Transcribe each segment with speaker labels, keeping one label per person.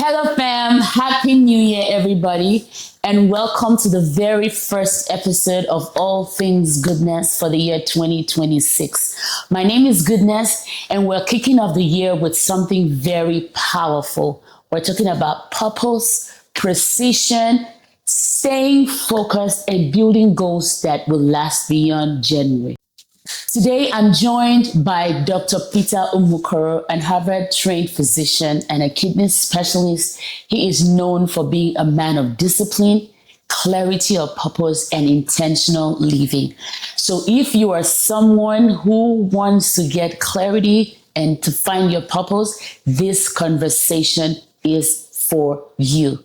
Speaker 1: Hello, fam. Happy New Year, everybody. And welcome to the very first episode of All Things Goodness for the year 2026. My name is Goodness, and we're kicking off the year with something very powerful. We're talking about purpose, precision, staying focused, and building goals that will last beyond January. Today, I'm joined by Dr. Peter Umukoro, an Harvard-trained physician and a kidney specialist. He is known for being a man of discipline, clarity of purpose, and intentional living. So if you are someone who wants to get clarity and to find your purpose, this conversation is for you.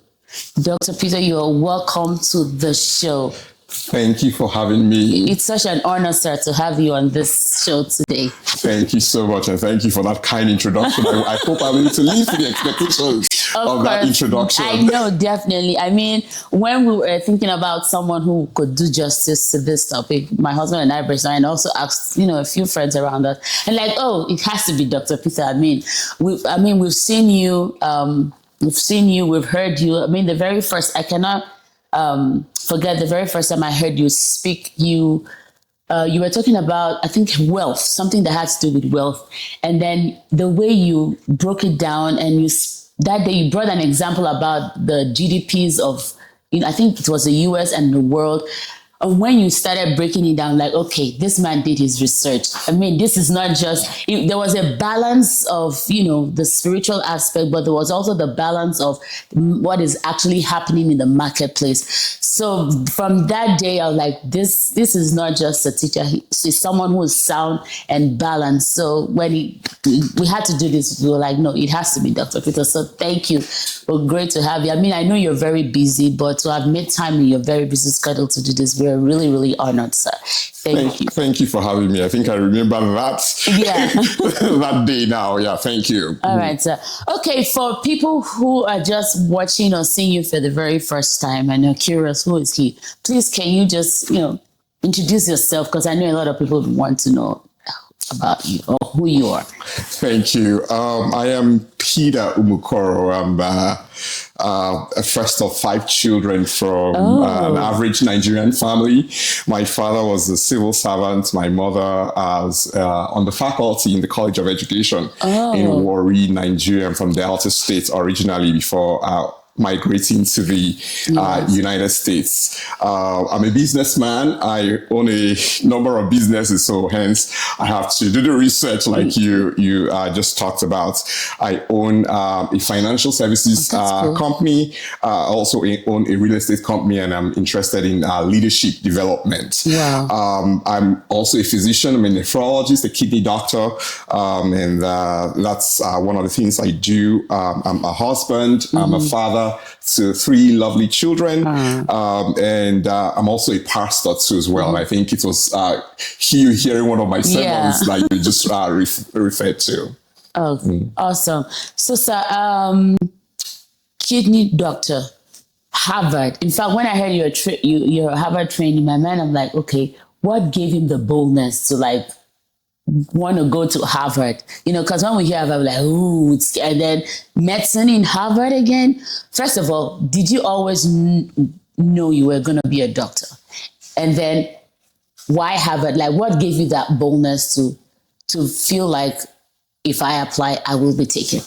Speaker 1: Dr. Peter, you are welcome to the show.
Speaker 2: Thank you for having me.
Speaker 1: It's such an honor, sir, to have you on this show today.
Speaker 2: Thank you so much, and thank you for that kind introduction. I hope I'm able to live to the expectations of that introduction.
Speaker 1: I know, definitely. I mean, when we were thinking about someone who could do justice to this topic, my husband and I brainstormed and also asked, a few friends around us, and it has to be Dr. Peter. We've seen you, we've heard you. I cannot forget the very first time I heard you speak. You were talking about, I think, wealth, something that had to do with wealth. And then the way you broke it down, and that day you brought an example about the GDPs of, I think it was the US and the world. And when you started breaking it down, this man did his research. This is not just, there was a balance of, the spiritual aspect, but there was also the balance of what is actually happening in the marketplace. So from that day, I was like, this is not just a teacher. He's someone who is sound and balanced. So when we had to do this, we were like, no, it has to be Dr. Peter. So thank you. Well, great to have you. I know you're very busy, but to have made time in your very busy schedule to do this, we're really, really honored, sir. Thank you.
Speaker 2: Thank you for having me. I think I remember that.
Speaker 1: Yeah.
Speaker 2: That day now. Yeah, thank you.
Speaker 1: All right, sir. Okay, for people who are just watching or seeing you for the very first time and are curious, who is he? Please, can you just, introduce yourself? Because I know a lot of people want to know about you or who you are.
Speaker 2: Thank you. I am Peter Umukoro. I'm a first of 5 children from an average Nigerian family. My father was a civil servant. My mother was on the faculty in the College of Education in Warri, Nigeria. I'm from Delta State originally before migrating to the United States. I'm a businessman. I own a number of businesses, so hence I have to do the research like you just talked about. I own a financial services company. I also own a real estate company, and I'm interested in leadership development.
Speaker 1: Wow.
Speaker 2: I'm also a physician. I'm a nephrologist, a kidney doctor, and that's one of the things I do. I'm a husband. I'm a father to 3 lovely children. And I'm also a pastor too as well. And I think it was you hearing one of my sermons like you just referred to.
Speaker 1: Awesome. So, sir, kidney doctor, Harvard. In fact, when I heard you're a Harvard trained, in my mind, I'm like, okay, what gave him the boldness to want to go to Harvard? Because when we hear Harvard, we're like, ooh, and then medicine in Harvard again. First of all, did you always know you were going to be a doctor? And then why Harvard? What gave you that boldness to feel like if I apply, I will be taken?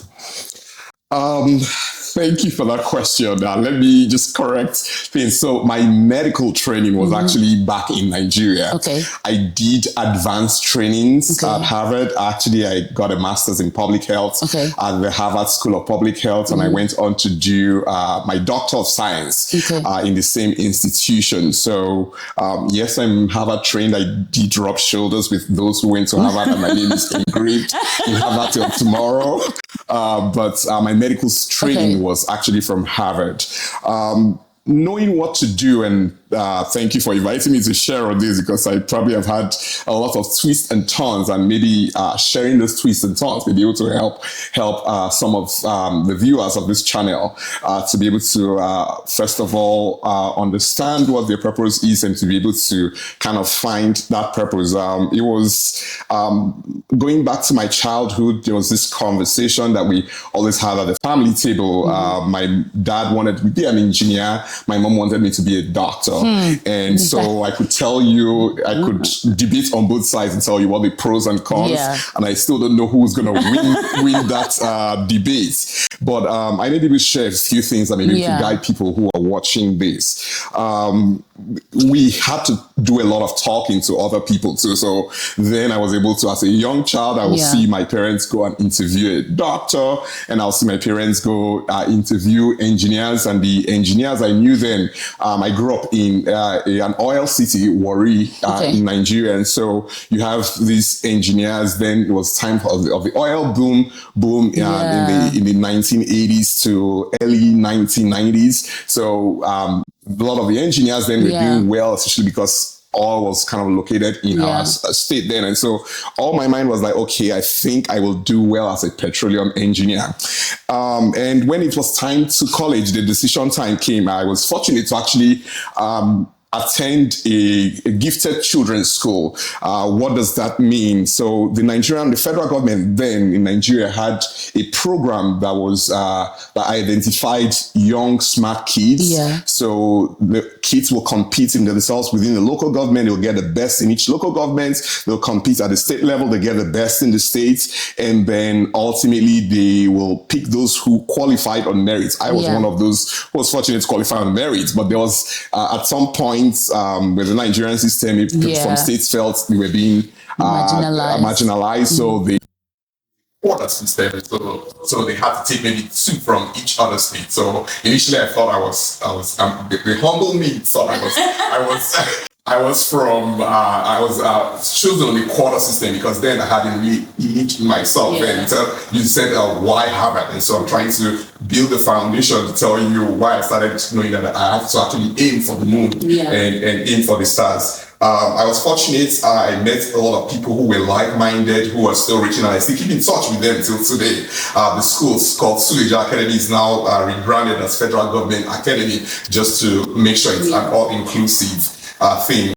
Speaker 2: Thank you for that question. Let me just correct things. So my medical training was actually back in Nigeria.
Speaker 1: Okay.
Speaker 2: I did advanced trainings at Harvard. Actually, I got a master's in public health at the Harvard School of Public Health. And I went on to do my Doctor of Science in the same institution. So yes, I'm Harvard trained. I did rub shoulders with those who went to Harvard, and my name is engraved in Harvard till tomorrow. But my medical training was actually from Harvard. Knowing what to do and thank you for inviting me to share on this, because I probably have had a lot of twists and turns, and maybe sharing those twists and turns may be able to help some of the viewers of this channel to be able to first of all understand what their purpose is, and to be able to kind of find that purpose. It was going back to my childhood. There was this conversation that we always had at the family table. My dad wanted to be an engineer. My mom wanted me to be a doctor. And so I could tell you, I could debate on both sides and tell you what the pros and cons. And I still don't know who's going to win that debate. But I may be able to share a few things that maybe to guide people who are watching this. We had to do a lot of talking to other people too. So then I was able to, as a young child, I would see my parents go and interview a doctor, and I'll see my parents go interview engineers. And the engineers I knew then, I grew up in an oil city, Warri, in Nigeria. And so you have these engineers. Then it was time of the oil boom in the 1980s to early 1990s. So a lot of the engineers then were doing well, especially because oil was kind of located in our state then. And so all my mind was like, okay, I think I will do well as a petroleum engineer. And when it was time to college, the decision time came. I was fortunate to actually attend a gifted children's school. What does that mean? So the federal government then in Nigeria had a program that was that identified young smart kids. So the kids will compete in themselves within the local government. They'll get the best in each local government. They'll compete at the state level. They get the best in the states, and then ultimately they will pick those who qualified on merit. I was one of those who was fortunate to qualify on merit, but there was at some point with the Nigerian system, some states felt they were being marginalized. So they quota system, so they had to take maybe 2 from each other state. So initially, I thought I was the humble me thought I was chosen on the quota system, because then I hadn't really believed in myself. And so you said, why Harvard? And so I'm trying to build the foundation to tell you why I started knowing that I have to actually aim for the moon and aim for the stars. I was fortunate. I met a lot of people who were like-minded, who are still reaching out. I still keep in touch with them till today. The school called Suleja Academy is now rebranded as Federal Government Academy, just to make sure it's an all-inclusive thing.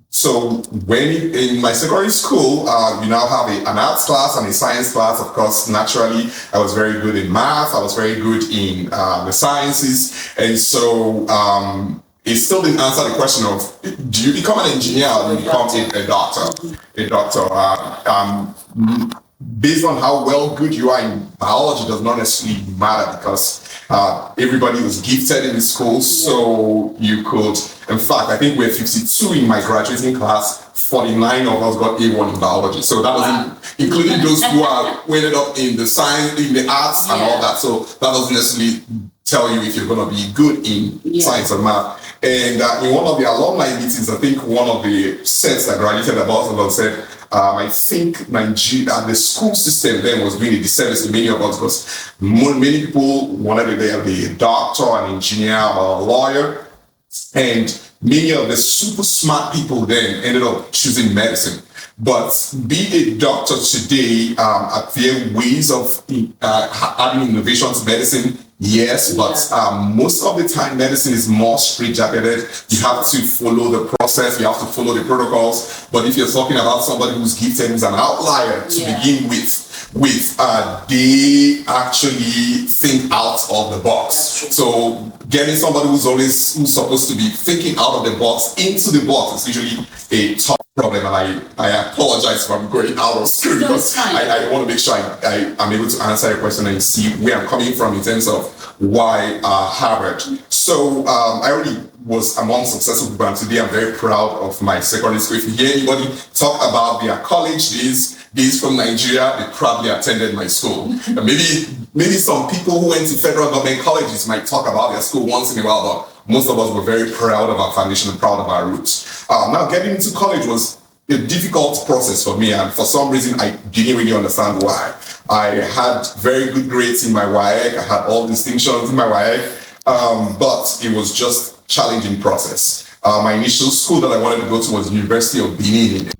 Speaker 2: So when in my secondary school, we now have an arts class and a science class. Of course, naturally, I was very good in math. I was very good in the sciences. And so it still didn't answer the question of, do you become an engineer or do you become a doctor? Based on how good you are in biology does not necessarily matter, because everybody was gifted in the school. So you could, in fact, I think we're 52 in my graduating class. 49 of us got A1 in biology. So that wasn't including those who ended up in the science, in the arts and all that. So that doesn't necessarily tell you if you're going to be good in science or math. And in one of the alumni meetings, I think one of the sets that graduated about us said, I think Nigeria, the school system then was really a disservice to many of us, because many people wanted to be a doctor, an engineer, or a lawyer. And many of the super smart people then ended up choosing medicine. But being a doctor today, are there ways of adding innovation to medicine? Yes, but most of the time, medicine is more straightjacketed. You have to follow the process, you have to follow the protocols. But if you're talking about somebody who's gifted, who's an outlier to begin with, they actually think out of the box. So getting somebody who's supposed to be thinking out of the box into the box is usually a tough problem. And I apologize if I'm going out of school, because I want to make sure I'm able to answer your question and see where I'm coming from in terms of why Harvard. So I already was among successful people, and today I'm very proud of my secondary school. If you hear anybody talk about their college days from Nigeria, they probably attended my school. And maybe some people who went to federal government colleges might talk about their school once in a while, but most of us were very proud of our foundation and proud of our roots. Now, getting into college was a difficult process for me, and for some reason I didn't really understand why. I had very good grades in my WAEC. I had all distinctions in my WAEC, but it was just challenging process. My initial school that I wanted to go to was the University of Benin.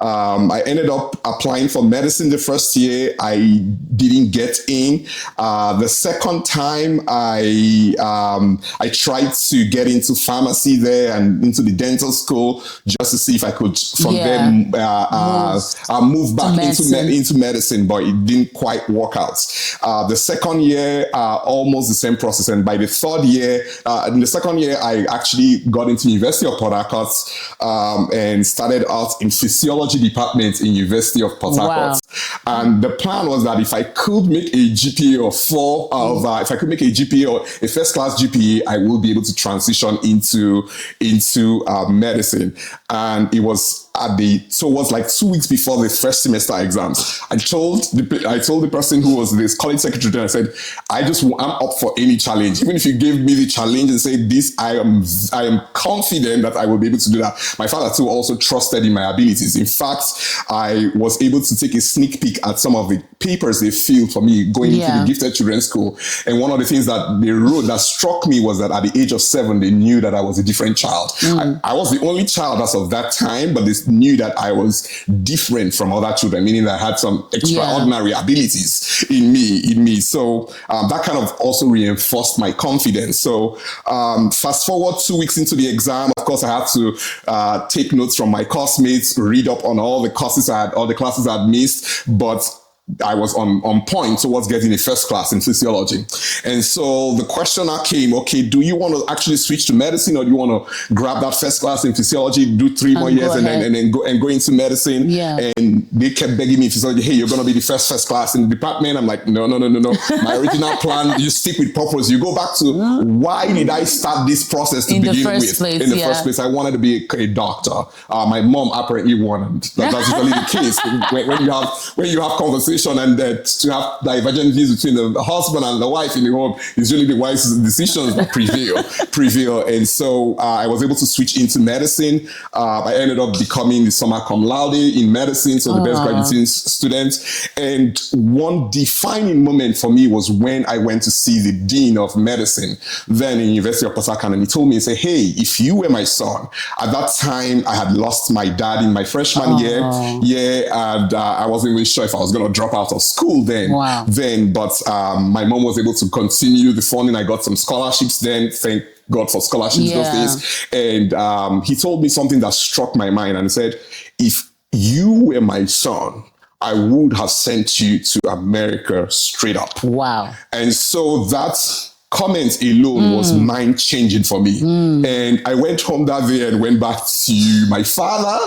Speaker 2: I ended up applying for medicine the first year. I didn't get in. The second time, I tried to get into pharmacy there and into the dental school just to see if I could from there move back into medicine, but it didn't quite work out. The second year, almost the same process, and by the third year, in the second year, I actually got into University of Port Harcourt and started out in physiology department in University of Port Harcourt. And the plan was that if I could make a GPA of 4, if I could make a GPA or a first class GPA, I will be able to transition into medicine. And it was so it was like 2 weeks before the first semester exams. I told the person who was this college secretary there, I said, I'm up for any challenge. Even if you gave me the challenge and say this, I am confident that I will be able to do that. My father too also trusted in my abilities. In fact, I was able to take a sneak peek at some of the papers they filled for me going into the gifted children's school. And one of the things that they wrote that struck me was that at the age of 7, they knew that I was a different child. I was the only child as of that time, but they knew that I was different from other children, meaning that I had some extraordinary abilities in me. So that kind of also reinforced my confidence. So fast forward 2 weeks into the exam, of course, I had to take notes from my classmates, read up on all the classes I'd missed, but I was on point towards getting a first class in physiology. And so the question now came, okay, do you want to actually switch to medicine, or do you want to grab that first class in physiology, do 3 more years and then go into medicine? And they kept begging me in physiology, hey, you're going to be the first class in the department. I'm like, no. My original plan, you stick with purpose. You go back to why did I start this process to begin with? In the first place, I wanted to be a doctor. My mom apparently wanted. That's usually the case when you have conversations. And to have divergent views between the husband and the wife in the home is really the wise decisions that prevail. And so I was able to switch into medicine. I ended up becoming the summa cum laude in medicine, so the best graduating student. And one defining moment for me was when I went to see the dean of medicine then in University of Port Harcourt, and he told me, he said, hey, if you were my son, at that time I had lost my dad in my freshman year, and I wasn't really sure if I was going to drop out of school then. But my mom was able to continue the funding. I got some scholarships then. Thank God for scholarships those days. And he told me something that struck my mind, and he said, if you were my son, I would have sent you to America straight up. And so that's comment alone was mind changing for me. And I went home that day and went back to my father,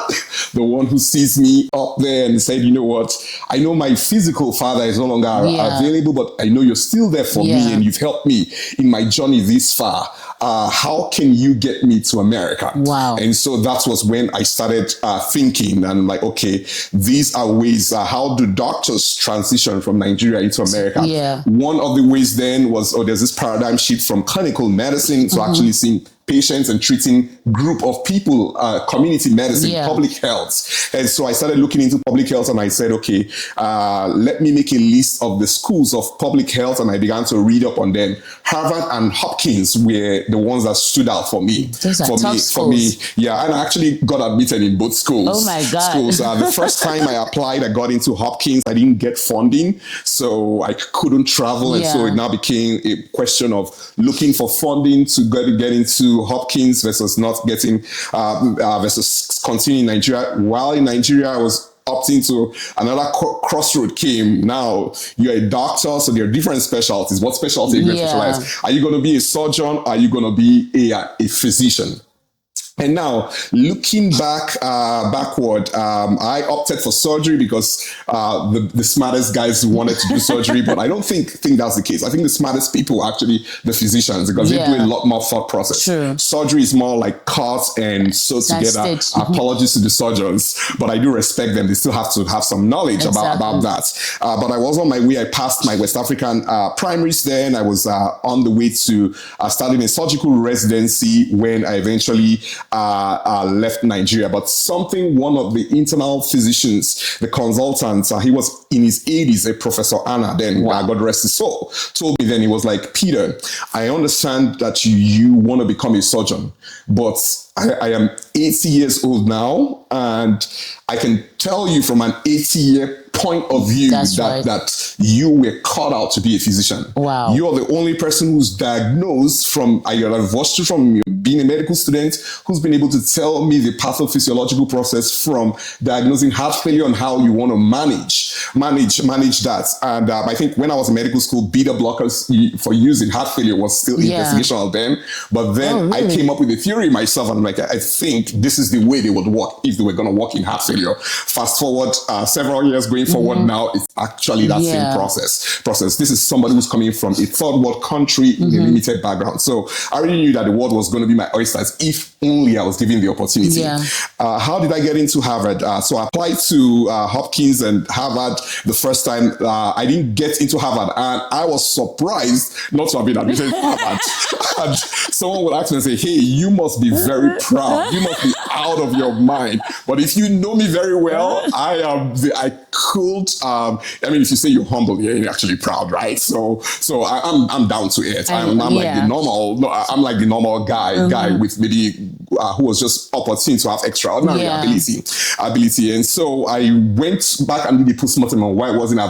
Speaker 2: the one who sees me up there, and said, you know what, I know my physical father is no longer available, but I know you're still there for me, and you've helped me in my journey this far. How can you get me to America? And so that was when I started thinking, and I'm like, okay, these are ways, how do doctors transition from Nigeria into America? One of the ways then was, there's this paradigm shift from clinical medicine to actually seeing patients and treating group of people, community medicine, public health. And so I started looking into public health, and I said, okay, let me make a list of the schools of public health, and I began to read up on them. Harvard and Hopkins were the ones that stood out for me. For me. Yeah, and I actually got admitted in both schools.
Speaker 1: Oh my God.
Speaker 2: The first time I applied, I got into Hopkins. I didn't get funding, so I couldn't travel. And so it now became a question of looking for funding to get into Hopkins versus not getting, versus continuing in Nigeria. While in Nigeria, I was opting to another crossroad came. Now you're a doctor, so there are different specialties. What specialty are you going to specialize? Are you going to be a surgeon? Are you going to be a physician? And now, looking backward, I opted for surgery because the smartest guys wanted to do surgery, but I don't think that's the case. I think the smartest people are actually the physicians, because they do a lot more thought process. Surgery is more like cut and sew together. Apologies to the surgeons, but I do respect them. They still have to have some knowledge about that. But I was on my way. I passed my West African primaries there, and I was on the way to starting a surgical residency when I eventually left Nigeria. But something one of the internal physicians, the consultants, he was in his 80s, a Professor Anna, then God rest his soul, told me then, he was like, Peter, I understand that you want to become a surgeon, but I am 80 years old now, and I can tell you from an 80-year point of view that you were cut out to be a physician.
Speaker 1: Wow.
Speaker 2: You are the only person who's diagnosed from being a medical student, who's been able to tell me the pathophysiological process from diagnosing heart failure and how you want to manage that. And I think when I was in medical school, beta blockers for using heart failure was still investigational then. But then I came up with a theory myself, and I'm like, I think this is the way they would work if they were going to work in heart failure. Fast forward several years going forward now, it's actually that same process. This is somebody who's coming from a third world country in a limited background. So I already knew that the world was going to be my oysters if only I was given the opportunity. How did I get into Harvard? So I applied to Hopkins and Harvard the first time. I didn't get into Harvard, and I was surprised not to have been admitted to Harvard. And someone would ask me and say, hey, you must be very proud. You must be out of your mind. But if you know me very well, if you say you're humble, you're actually proud, right? So I'm down to earth. I'm like the normal. No, I'm like the normal guy with maybe who was just opportune to have extraordinary ability. And so I went back and did the postmortem on why I wasn't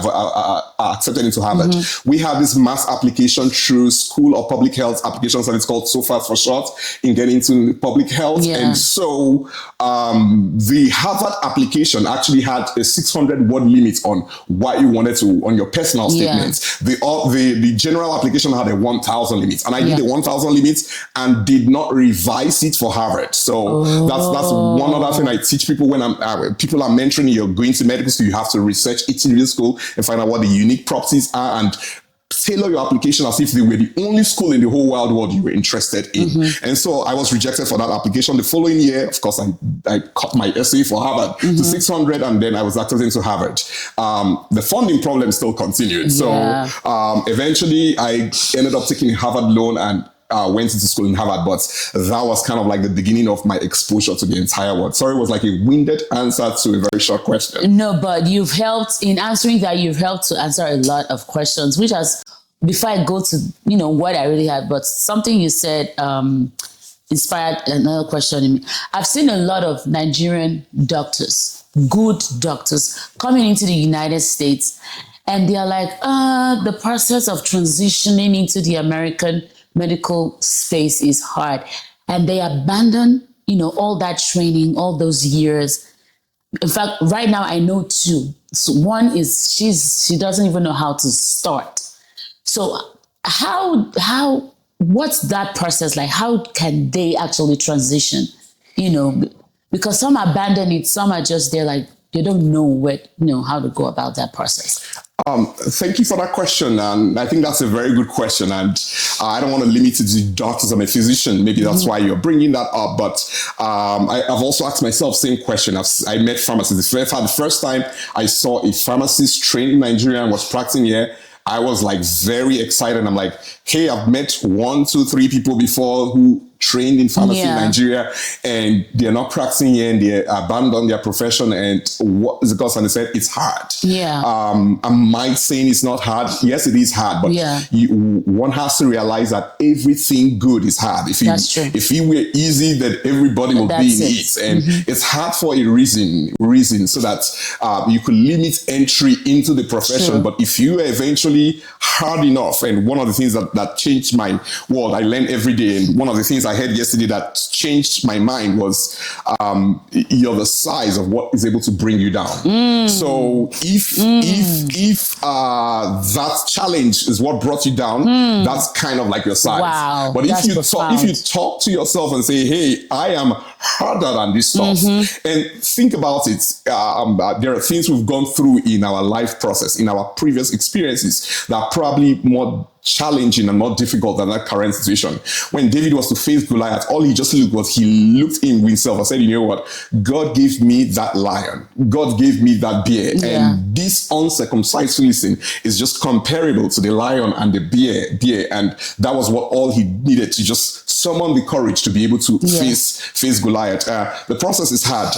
Speaker 2: accepted into Harvard. We have this mass application through School of Public Health Applications, and it's called SOFA for short, in getting into public health. And so the Harvard application actually had a 600-word limit on what you wanted to, on your personal statements. The general application had a 1,000 limit, and I did the 1,000 limit and did not revise it for Harvard. So that's one other thing I teach people when people are mentoring. You're going to medical school, you have to research each individual school and find out what the unique properties are, and tailor your application as if they were the only school in the whole wide world you were interested in. And so I was rejected for that application. The following year, of course, I cut my essay for Harvard to 600, and then I was accepted into Harvard. The funding problem still continued. So eventually I ended up taking a Harvard loan and went into school in Harvard, but that was kind of like the beginning of my exposure to the entire world. Sorry, it was like a winded answer to a very short question.
Speaker 1: No, but you've helped in answering that. You've helped to answer a lot of questions, which has, before I go to, what I really had, but something you said inspired another question in me. I've seen a lot of Nigerian doctors, good doctors, coming into the United States, and they're like, the process of transitioning into the American medical space is hard, and they abandon all that training, all those years. In fact, right now I know two. So one is she doesn't even know how to start. So what's that process like? How can they actually transition? Because some abandon it, some are just there like they don't know how to go about that process.
Speaker 2: Thank you for that question. And I think that's a very good question. And I don't want to limit it to doctors. I'm a physician. Maybe that's why you're bringing that up. But I've also asked myself the same question. I met pharmacists. The first time I saw a pharmacist trained in Nigeria and was practicing here, I was like very excited. I'm like, hey, I've met 1, 2, 3 people before who trained in pharmacy in Nigeria, and they're not practicing here, and they abandon their profession. And what is the cause? And they said it's hard. Am I saying it's not hard? Yes, it is hard, but one has to realize that everything good is hard. If it were easy, then everybody would be in it. And it's hard for a reason so that you could limit entry into the profession. But if you are eventually hard enough, and one of the things that changed my world, I learn every day, and one of the things I heard yesterday that changed my mind was you're the size of what is able to bring you down. So if that challenge is what brought you down, that's kind of like your size.
Speaker 1: Wow,
Speaker 2: but if you talk to yourself and say, hey, I am harder than this stuff, and think about it, there are things we've gone through in our life process, in our previous experiences, that are probably more challenging and more difficult than that current situation. When David was to face Goliath, all he just looked in himself and said, you know what? God gave me that lion. God gave me that bear. And this uncircumcised Philistine is just comparable to the lion and the bear. And that was all he needed to just summon the courage to be able to face Goliath. The process is hard.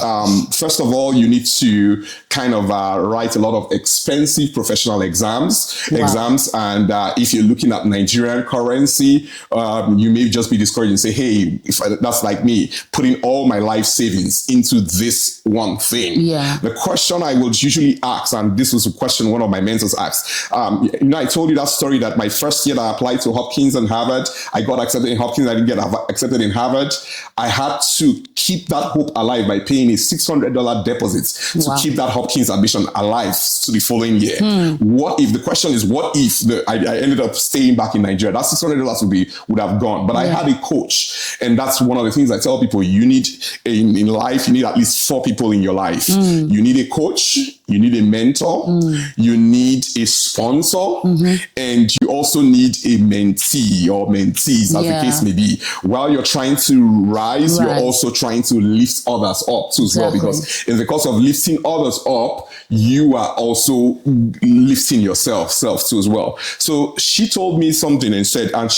Speaker 2: First of all, you need to kind of write a lot of expensive professional exams. And if you're looking at Nigerian currency, you may just be discouraged and say, hey, that's like me, putting all my life savings into this one thing. The question I would usually ask, and this was a question one of my mentors asked, I told you that story that my first year that I applied to Hopkins and Harvard, I got accepted in Hopkins, I didn't get accepted in Harvard. I had to keep that hope alive by paying a $600 deposit to keep that Hopkins admission alive to the following year. What if, the question is, what if I ended up staying back in Nigeria? That $600 would have gone. But I had a coach. And that's one of the things I tell people, you need, in life, you need at least 4 people in your life. You need a coach, you need a mentor, you need a sponsor, and you also need a mentee or mentees, as the case may be. While you're trying to rise, you're also trying to lift others up too as well, because in the course of lifting others up, you are also lifting yourself too as well. So she told me something and said, and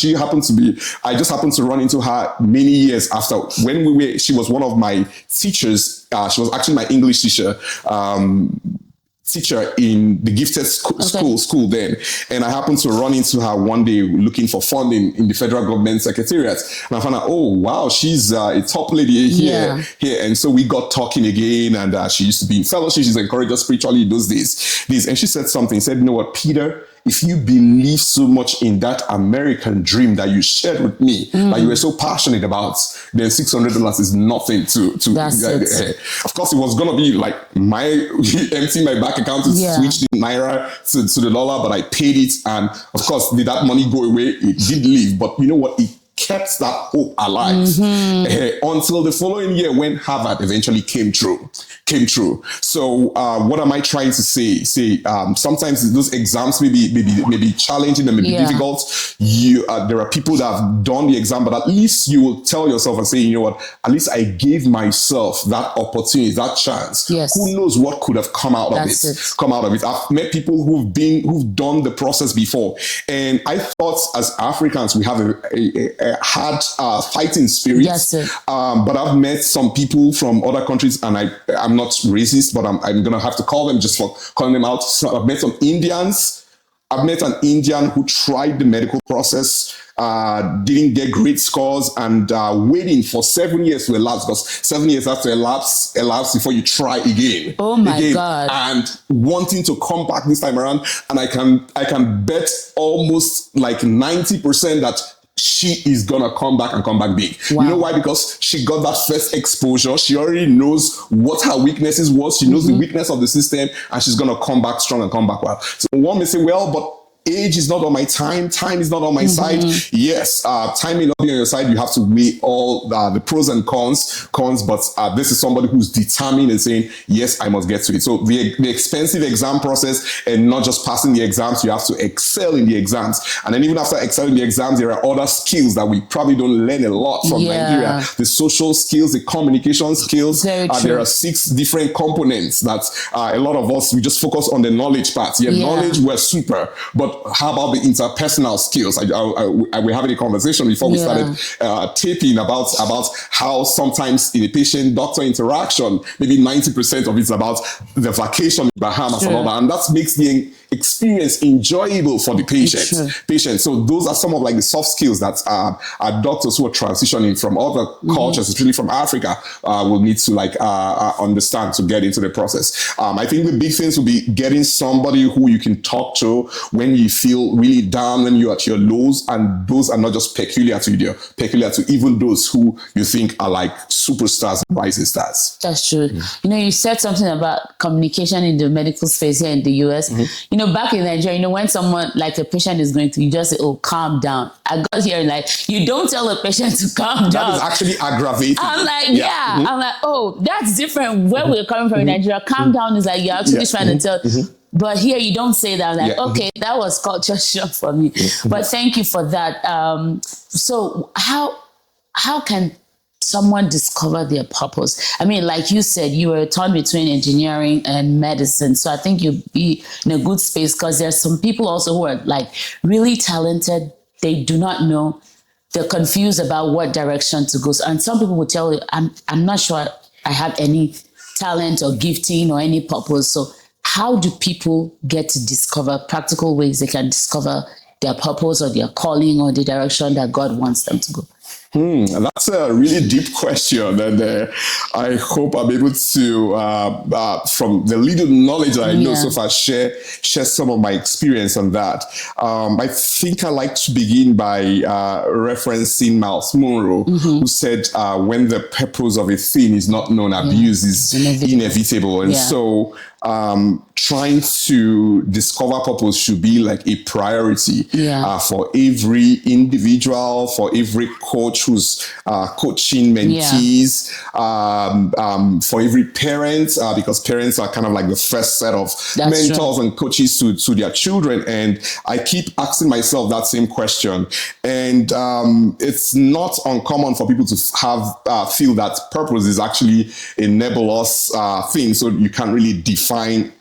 Speaker 2: I just happened to run into her many years after, she was one of my teachers. She was actually my English teacher in the gifted school then. And I happened to run into her one day looking for funding in the federal government secretariat. And I found out, oh, wow, she's a top lady here. And so we got talking again, and she used to be in fellowship. She's encouraged us spiritually those days. And she said something, said, you know what, Peter, if you believe so much in that American dream that you shared with me, that you were so passionate about, then $600 is nothing to
Speaker 1: That's it.
Speaker 2: Of course, it was going to be like empty my bank account to switch the Naira to the dollar, but I paid it. And of course, did that money go away? It did leave. But you know what? It kept that hope alive until the following year when Harvard eventually came true. So what am I trying to say? Sometimes those exams may be challenging and may be difficult. There are people that have done the exam, but at least you will tell yourself and say, you know what, at least I gave myself that opportunity, that chance. Who knows what could have come out of it? I've met people who've done the process before. And I thought as Africans, we have a hard fighting spirit. But I've met some people from other countries, and I'm not racist, but I'm going to have to call them just for calling them out. So I've met some Indians. I've met an Indian who tried the medical process, didn't get great scores, and waiting for 7 years to elapse, because 7 years have to elapse before you try again.
Speaker 1: Oh my God.
Speaker 2: And wanting to come back this time around. And I can bet almost like 90% that she is going to come back big. You know why? Because she got that first exposure. She already knows what her weaknesses was. She knows the weakness of the system, and she's going to come back strong and come back well. So one may say, well, but age is not on my time is not on my side. Yes, time may not be on your side. You have to weigh all the pros and cons, but this is somebody who's determined and saying, yes, I must get to it. So the expensive exam process, and not just passing the exams, you have to excel in the exams. And then even after excelling the exams, there are other skills that we probably don't learn a lot from Nigeria. The social skills, the communication skills. There are 6 different components that a lot of us, we just focus on the knowledge part. Knowledge, we're super, but how about the interpersonal skills? We're having a conversation before we started taping about how sometimes in a patient-doctor interaction, maybe 90% of it's about the vacation in Bahamas and all that, and that makes the experience enjoyable for the patient. So those are some of like the soft skills that our doctors who are transitioning from other cultures, especially from Africa, will need to understand to get into the process. I think the big things will be getting somebody who you can talk to when you feel really down, when you're at your lows, and those are not just peculiar to you, they're peculiar to even those who you think are like superstars and rising stars.
Speaker 1: That's true. You know, you said something about communication in the medical space here in the US. You know, back in Nigeria, when someone, like a patient is going to, you just say, oh, calm down. I got here, like, you don't tell a patient to calm down.
Speaker 2: That is actually aggravating.
Speaker 1: I'm like, I'm like, oh, that's different. Where we're coming from in Nigeria, calm down is like, you're actually trying to tell. But here you don't say that. Like, okay, that was culture shock for me. But thank you for that. So how can someone discover their purpose? I mean, like you said, you were torn between engineering and medicine. So I think you'll be in a good space, because there's some people also who are like really talented. They do not know they're confused about what direction to go. And some people will tell you, I'm not sure I have any talent or gifting or any purpose. So how do people get to discover practical ways they can discover their purpose or their calling or the direction that God wants them to go?
Speaker 2: That's a really deep question, and I hope I'm able to, from the little knowledge that I know so far, share some of my experience on that. I think I like to begin by referencing Miles Monroe, who said, "When the purpose of a thing is not known, abuse is inevitable." And so, trying to discover purpose should be like a priority for every individual, for every coach who's coaching mentees, for every parent, because parents are kind of like the first set of mentors and coaches to their children. And I keep asking myself that same question. And it's not uncommon for people to have feel that purpose is actually a nebulous thing, so you can't really define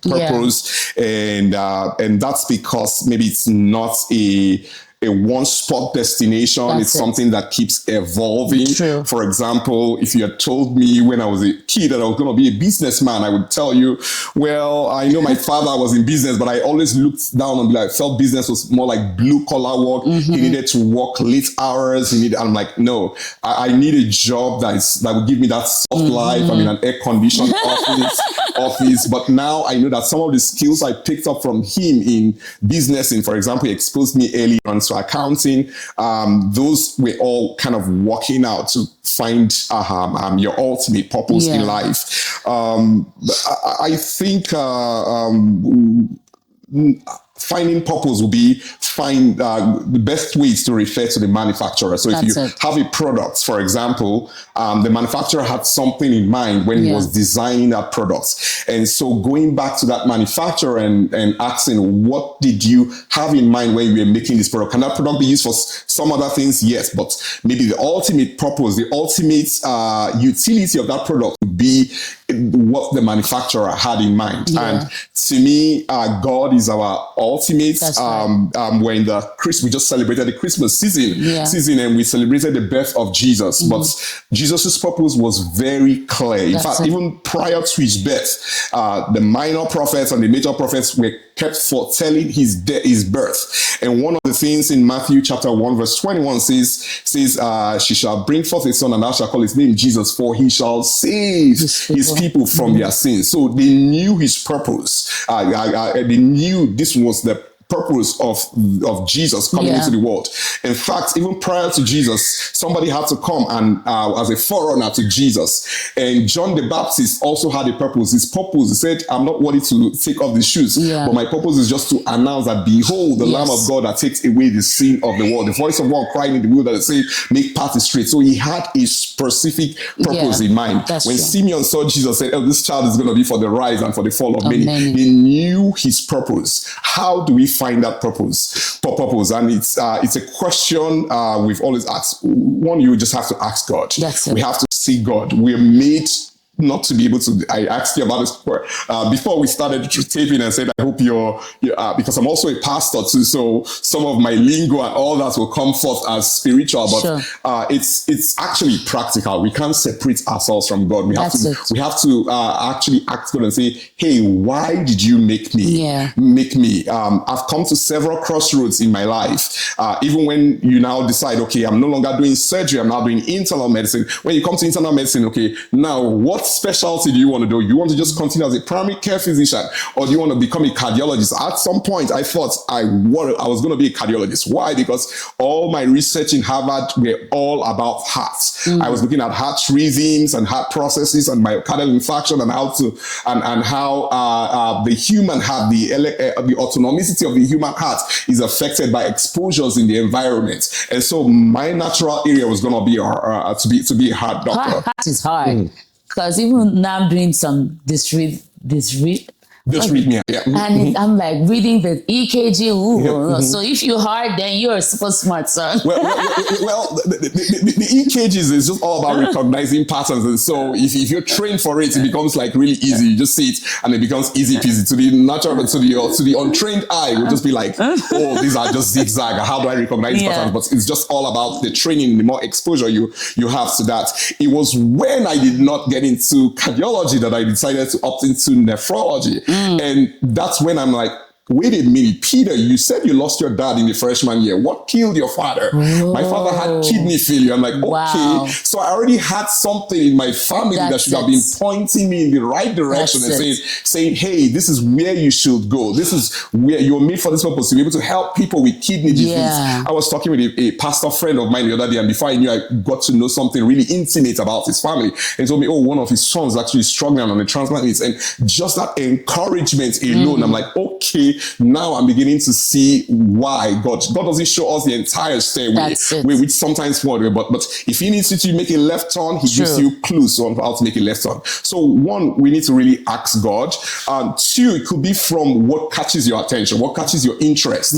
Speaker 2: purpose, and that's because maybe it's not a one spot destination. It's something that keeps evolving.
Speaker 1: True.
Speaker 2: For example, if you had told me when I was a kid that I was going to be a businessman, I would tell you, well, I know my father was in business, but I always looked down on, like, felt business was more like blue collar work. He needed to work late hours. I'm like, no, I need a job that would give me that soft life. I'm in an air conditioned office. But now I know that some of the skills I picked up from him in business, for example, he exposed me early on to accounting. Those were all kind of working out to find your ultimate purpose in life. I think finding purpose will be the best way is to refer to the manufacturer. So if you have a product, for example, the manufacturer had something in mind when he was designing that product. And so going back to that manufacturer and asking, what did you have in mind when you were making this product? Can that product be used for some other things? Yes, but maybe the ultimate purpose, the ultimate utility of that product would be what the manufacturer had in mind. And to me, God is our ultimate. We're in we just celebrated the Christmas season, and we celebrated the birth of Jesus. But Jesus's purpose was very clear. In fact, even prior to his birth, the minor prophets and the major prophets were kept foretelling his birth. And one of the things in Matthew chapter 1 verse 21 says, she shall bring forth a son, and thou shalt call his name Jesus, for he shall save his people from their sins. So they knew his purpose. They knew this was the purpose of Jesus coming into the world. In fact, even prior to Jesus, somebody had to come and as a forerunner to Jesus. And John the Baptist also had a purpose. His purpose, he said, I'm not worthy to take off the shoes, but my purpose is just to announce that, behold, the Lamb of God that takes away the sin of the world. The voice of one crying in the wilderness, saying, make paths straight. So he had a specific purpose in mind. When Simeon saw Jesus, said, oh, this child is going to be for the rise and for the fall of many. They knew his purpose. How do we find that purpose? And it's a question we've always asked. One, you just have to ask God. We have to see God. We're made not to be able to. I asked you about this before we started taping, and said, I hope you're because I'm also a pastor too, so some of my lingo and all that will come forth as spiritual, but it's actually practical. We can't separate ourselves from God. We have to actually ask God and say, hey, why did you make me? I've come to several crossroads in my life. Even when you now decide, okay, I'm no longer doing surgery, I'm now doing internal medicine. When you come to internal medicine, okay, now what specialty do you want to do? You want to just continue as a primary care physician, or do you want to become a cardiologist? At some point, I thought I was going to be a cardiologist. Why? Because all my research in Harvard were all about hearts. I was looking at heart rhythms and heart processes and myocardial infarction and how the human heart, the autonomicity of the human heart is affected by exposures in the environment. And so my natural area was going to be to be a heart doctor.
Speaker 1: Heart is hard. Because even now I'm doing some
Speaker 2: Just read me. Yeah.
Speaker 1: And I'm like reading the EKG. Ooh, so if you're hard, then you're a super smart son.
Speaker 2: The EKGs is just all about recognizing patterns, and so if you're trained for it, it becomes like really easy. You just see it, and it becomes easy peasy. To the natural, to the untrained eye, it will just be like, oh, these are just zigzag. How do I recognize patterns? But it's just all about the training, the more exposure you have to that. It was when I did not get into cardiology that I decided to opt into nephrology, and that's when I'm like, wait a minute, Peter, you said you lost your dad in the freshman year. What killed your father?
Speaker 1: Whoa.
Speaker 2: My father had kidney failure. I'm like, okay.
Speaker 1: Wow.
Speaker 2: So I already had something in my family that should have been pointing me in the right direction and saying, hey, this is where you should go. This is where you're made for this purpose, to be able to help people with kidney disease.
Speaker 1: Yeah.
Speaker 2: I was talking with a pastor friend of mine the other day, and before I knew, I got to know something really intimate about his family. And he told me, oh, one of his sons actually struggling on the transplant list. And just that encouragement alone, I'm like, okay, now I'm beginning to see why God doesn't show us the entire stairway, which sometimes but if he needs you to make a left turn, he gives you clues on how to make a left turn. So one, we need to really ask God. Two, it could be from what catches your attention, what catches your interest,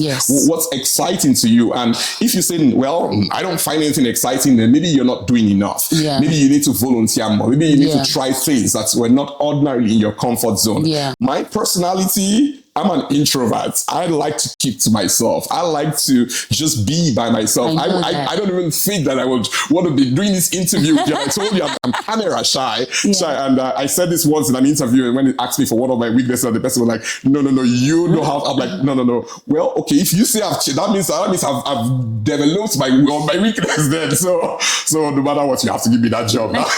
Speaker 2: what's exciting to you. And if you say, well, I don't find anything exciting, then maybe you're not doing enough. Maybe you need to volunteer more. Maybe you need to try things that were not ordinarily in your comfort zone. My personality, I'm an introvert. I like to keep to myself. I like to just be by myself. I don't even think that I would want to be doing this interview. I told you I'm camera shy. And I said this once in an interview, and when it asked me for one of my weaknesses, the person was like, no, you know how. I'm like, no. Well, okay, if you say that means I've developed my weakness then. So no matter what, you have to give me that job. That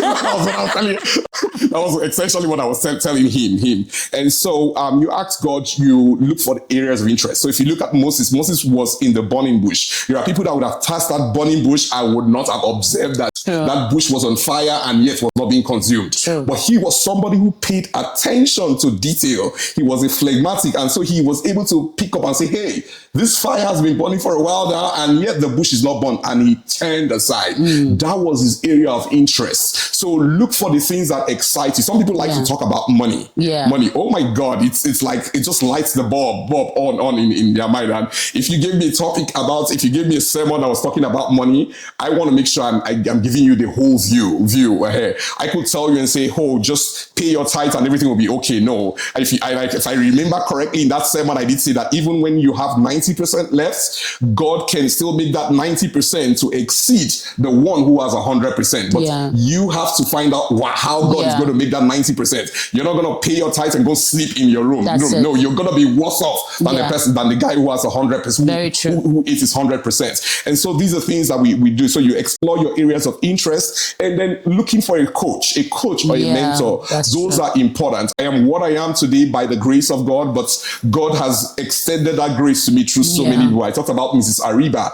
Speaker 2: was essentially what I was telling him. And so you ask God, you look for the areas of interest. So if you look at Moses was in the burning bush. There are people that would have touched that burning bush. I would not have observed that that bush was on fire and yet was not being consumed. But he was somebody who paid attention to detail. He was a phlegmatic, and so he was able to pick up and say, hey, this fire has been burning for a while now, and yet the bush is not burnt, and he turned aside. That was his area of interest. So look for the things that excite you. Some people like to talk about money. Money. Oh my God, it's like it just lights the bulb on in their mind. And if you give me if you give me a sermon that was talking about money, I want to make sure I'm giving you the whole view. I could tell you and say, oh, just pay your tithe and everything will be okay. No. If I remember correctly, in that sermon, I did say that even when you have 90% left, God can still make that 90% to exceed the one who has 100%. But you have to find out how God is going to make that 90%. You're not going to pay your tithe and go sleep in your room. No, you're going to be worse off than the guy who has 100%.
Speaker 1: Very true.
Speaker 2: Who is his 100%. And so these are things that we do. So you explore your areas of interest, and then looking for a coach or a mentor. Those are important. I am what I am today by the grace of God, but God has extended that grace to me through so many people. I talked about Mrs. Ariba,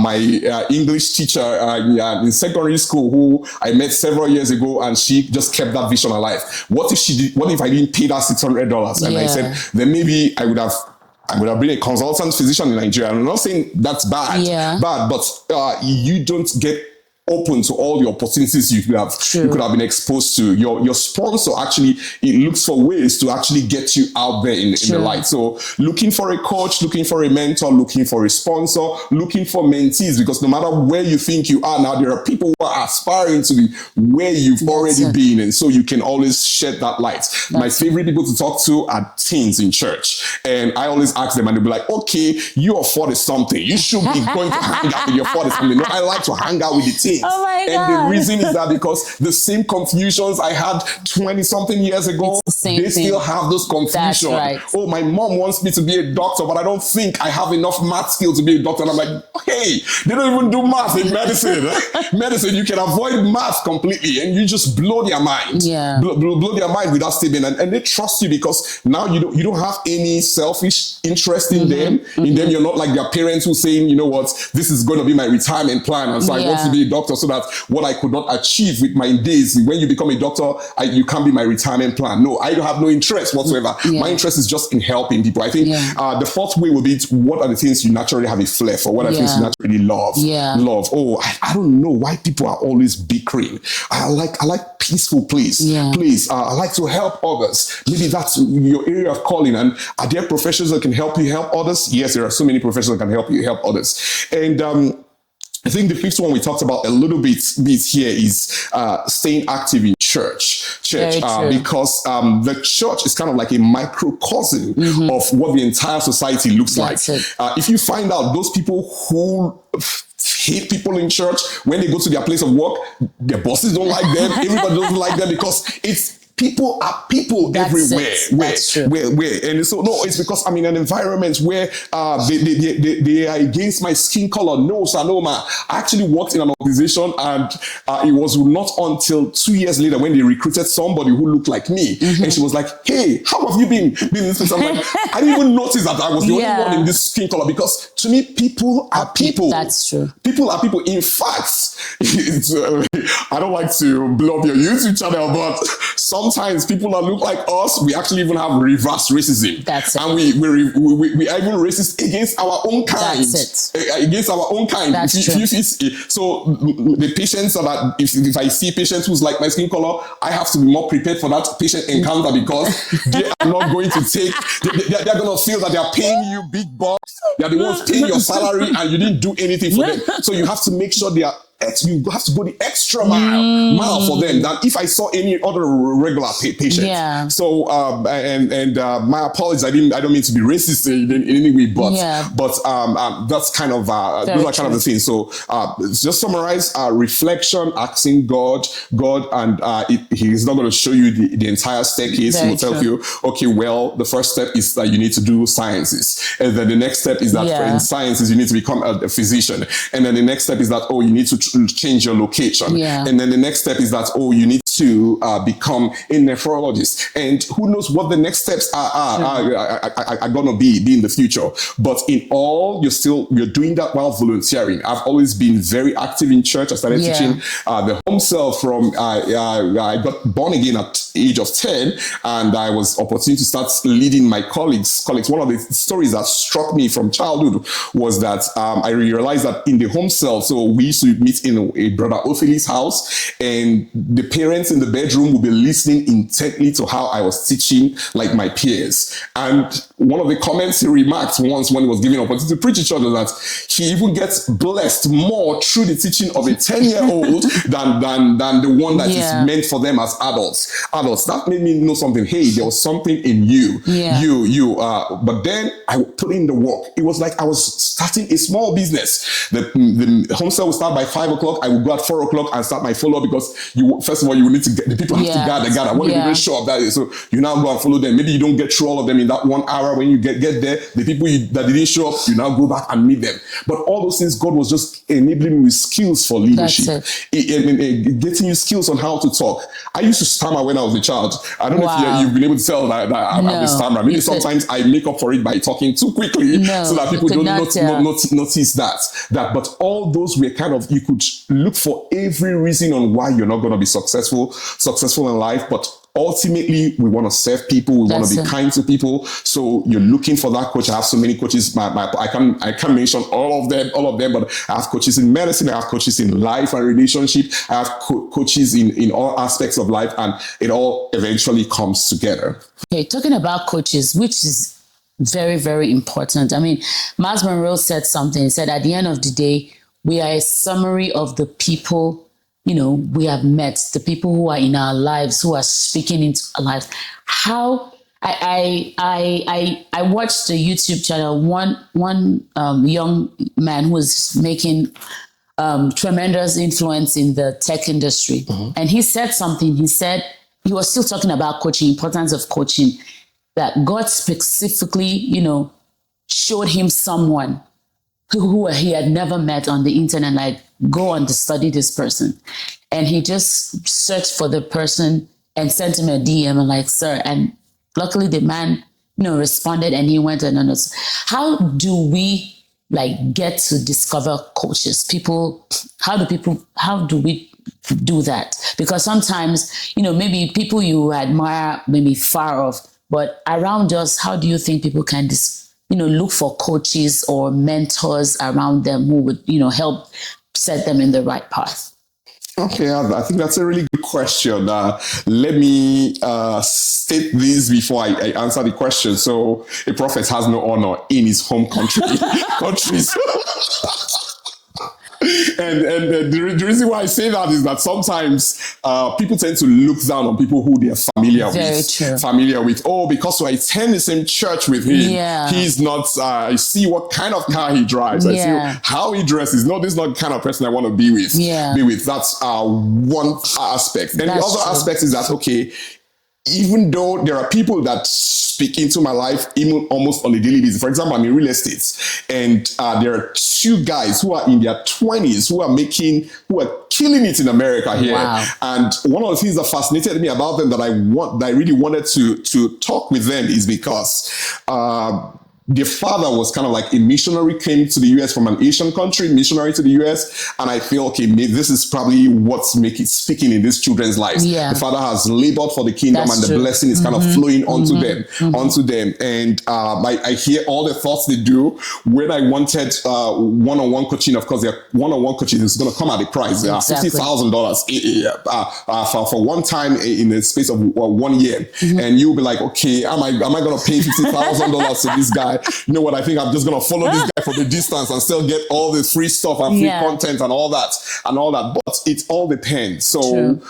Speaker 2: my English teacher in secondary school, who I met several years ago, and she just kept that vision alive. What if I didn't pay that $600? And I said, then maybe I would have been a consultant physician in Nigeria. I'm not saying that's bad, but you don't get open to all the opportunities you could have been exposed to. Your sponsor actually, it looks for ways to actually get you out there in the light. So looking for a coach, looking for a mentor, looking for a sponsor, looking for mentees, because no matter where you think you are now, there are people who are aspiring to be where you've already been, and so you can always shed that light. My favorite people to talk to are teens in church, and I always ask them, and they'll be like, okay, you're 40 something, you should be going to hang out with your 40 something. No, I like to hang out with the teens.
Speaker 1: Oh my God.
Speaker 2: And the reason is that because the same confusions I had 20 something years ago, they still have those confusions.
Speaker 1: Right.
Speaker 2: Oh, my mom wants me to be a doctor, but I don't think I have enough math skill to be a doctor. And I'm like, hey, they don't even do math in medicine. Medicine, you can avoid math completely, and you just blow their mind. Blow their mind with that statement, and they trust you because now you don't have any selfish interest in them. In them, you're not like their parents who saying, you know what, this is going to be my retirement plan, and so I want to be a doctor so that what I could not achieve with my days, when you become a doctor, you can't be my retirement plan. No, I don't have no interest whatsoever. My interest is just in helping people. I think the fourth way will be what are the things you naturally have a flair for? What are the things you naturally love.
Speaker 1: Yeah.
Speaker 2: Love. Oh, I don't know why people are always bickering. I like peaceful place.
Speaker 1: Yeah.
Speaker 2: Please. I like to help others. Maybe that's your area of calling. And are there professions that can help you help others? Yes, there are so many professions that can help you help others. And I think the fifth one we talked about a little bit here is staying active in church, because the church is kind of like a microcosm of what the entire society looks like. If you find out those people who hate people in church, when they go to their place of work, their bosses don't like them, everybody doesn't like them, because it's people are people everywhere. Where? And so, no, it's because I'm in an environment where they are against my skin color. No, Sanoma. I actually worked in an organization, and it was not until 2 years later when they recruited somebody who looked like me. And she was like, hey, how have you been this place? I'm like, I didn't even notice that I was the only one in this skin color, because to me, people are people.
Speaker 1: That's true.
Speaker 2: People are people. In fact, I don't like to blow up your YouTube channel, but sometimes people that look like us, we actually even have reverse racism.
Speaker 1: That's it.
Speaker 2: And we are even racist against our own kind.
Speaker 1: That's it.
Speaker 2: Against our own kind.
Speaker 1: That's true.
Speaker 2: So the patients that if I see patients who's like my skin color, I have to be more prepared for that patient encounter, because they are not going to take, they're going to feel that they are paying you big bucks. They're the ones paying your salary, and you didn't do anything for them. So you have to make sure you have to go the extra mile for them than if I saw any other regular patient.
Speaker 1: Yeah.
Speaker 2: So my apologies. I don't mean to be racist in any way, but that's kind of those are kind of the things. So just summarize: reflection, asking God, and He's not going to show you the entire staircase. He will tell you, okay, well, the first step is that you need to do sciences, and then the next step is that in sciences you need to become a physician, and then the next step is that you need to change your location. And then the next step is that, you need to become a nephrologist. And who knows what the next steps are going to be in the future. But in all, you're doing that while volunteering. I've always been very active in church. I started teaching the home cell from, I got born again at age of 10, and I was opportunity to start leading my colleagues. One of the stories that struck me from childhood was that I realized that in the home cell, so we used to meet in a brother Opheli's house, and the parents in the bedroom would be listening intently to how I was teaching, like my peers. And one of the comments he remarked once when he was giving opportunity to preach in church was that he even gets blessed more through the teaching of a 10-year-old than the one that is meant for them as adults. That made me know something. Hey, there was something in you. But then I put in the work. It was like I was starting a small business. The home cell would start by 5 o'clock. I would go at 4 o'clock and start my follow-up, because first of all, you will need to get the people have to gather. When people show up that day, so you now go and follow them. Maybe you don't get through all of them in that 1 hour. When you get there, the people that didn't show up, you now go back and meet them. But all those things, God was just enabling me with skills for leadership, getting you skills on how to talk. I used to stammer when I was a child. I don't know if you've been able to tell that I'm a stammerer. Maybe sometimes I make up for it by talking too quickly, so that people don't notice that. But all those were kind of, you could look for every reason on why you're not going to be successful in life. But ultimately, we want to serve people. We want to be kind to people. So you're looking for that coach. I have so many coaches. I can't mention all of them, but I have coaches in medicine. I have coaches in life and relationship. I have coaches in all aspects of life, and it all eventually comes together.
Speaker 1: Okay, talking about coaches, which is very, very important. I mean, Miles Monroe said something. He said, at the end of the day, we are a summary of the people, we have met, the people who are in our lives, who are speaking into our lives. How I watched the YouTube channel, one young man who was making tremendous influence in the tech industry. And he said something. He said, he was still talking about coaching, importance of coaching, that God specifically, showed him someone who he had never met on the internet, like, go and study this person. And he just searched for the person and sent him a DM and like, sir, and luckily the man, responded, and he went and understood. How do we get to discover coaches? How do we do that? Because sometimes, maybe people you admire, maybe far off, but around us, how do you think people can look for coaches or mentors around them who would, help set them in the right path?
Speaker 2: Okay, I think that's a really good question. Let me state this before I answer the question. So, a prophet has no honor in his home country. countries. And the reason why I say that is that sometimes people tend to look down on people who they are familiar with. Oh, because I attend the same church with him, he's not. I see what kind of car he drives. I see how he dresses. No, this is not the kind of person I want to be with. That's one aspect. Then the other aspect is that, okay, even though there are people that speak into my life even almost on a daily basis. For example, I'm in real estate, and there are two guys who are in their 20s who are killing it in America here. Wow. And one of the things that fascinated me about them that I really wanted to talk with them is because their father was kind of like a missionary, came to the US from an Asian country, missionary to the US. And I feel, okay, maybe this is probably what's speaking in these children's lives. The father has labored for the kingdom, and the blessing is kind of flowing onto them. And I hear all the thoughts they do. When I wanted one-on-one coaching, of course, their one-on-one coaching is going to come at a price. $50,000 for one time in the space of 1 year. And you'll be like, okay, am I going to pay $50,000 to this guy? You know what? I think I'm just going to follow this guy from a distance and still get all the free stuff and free content and all that. But it all depends. So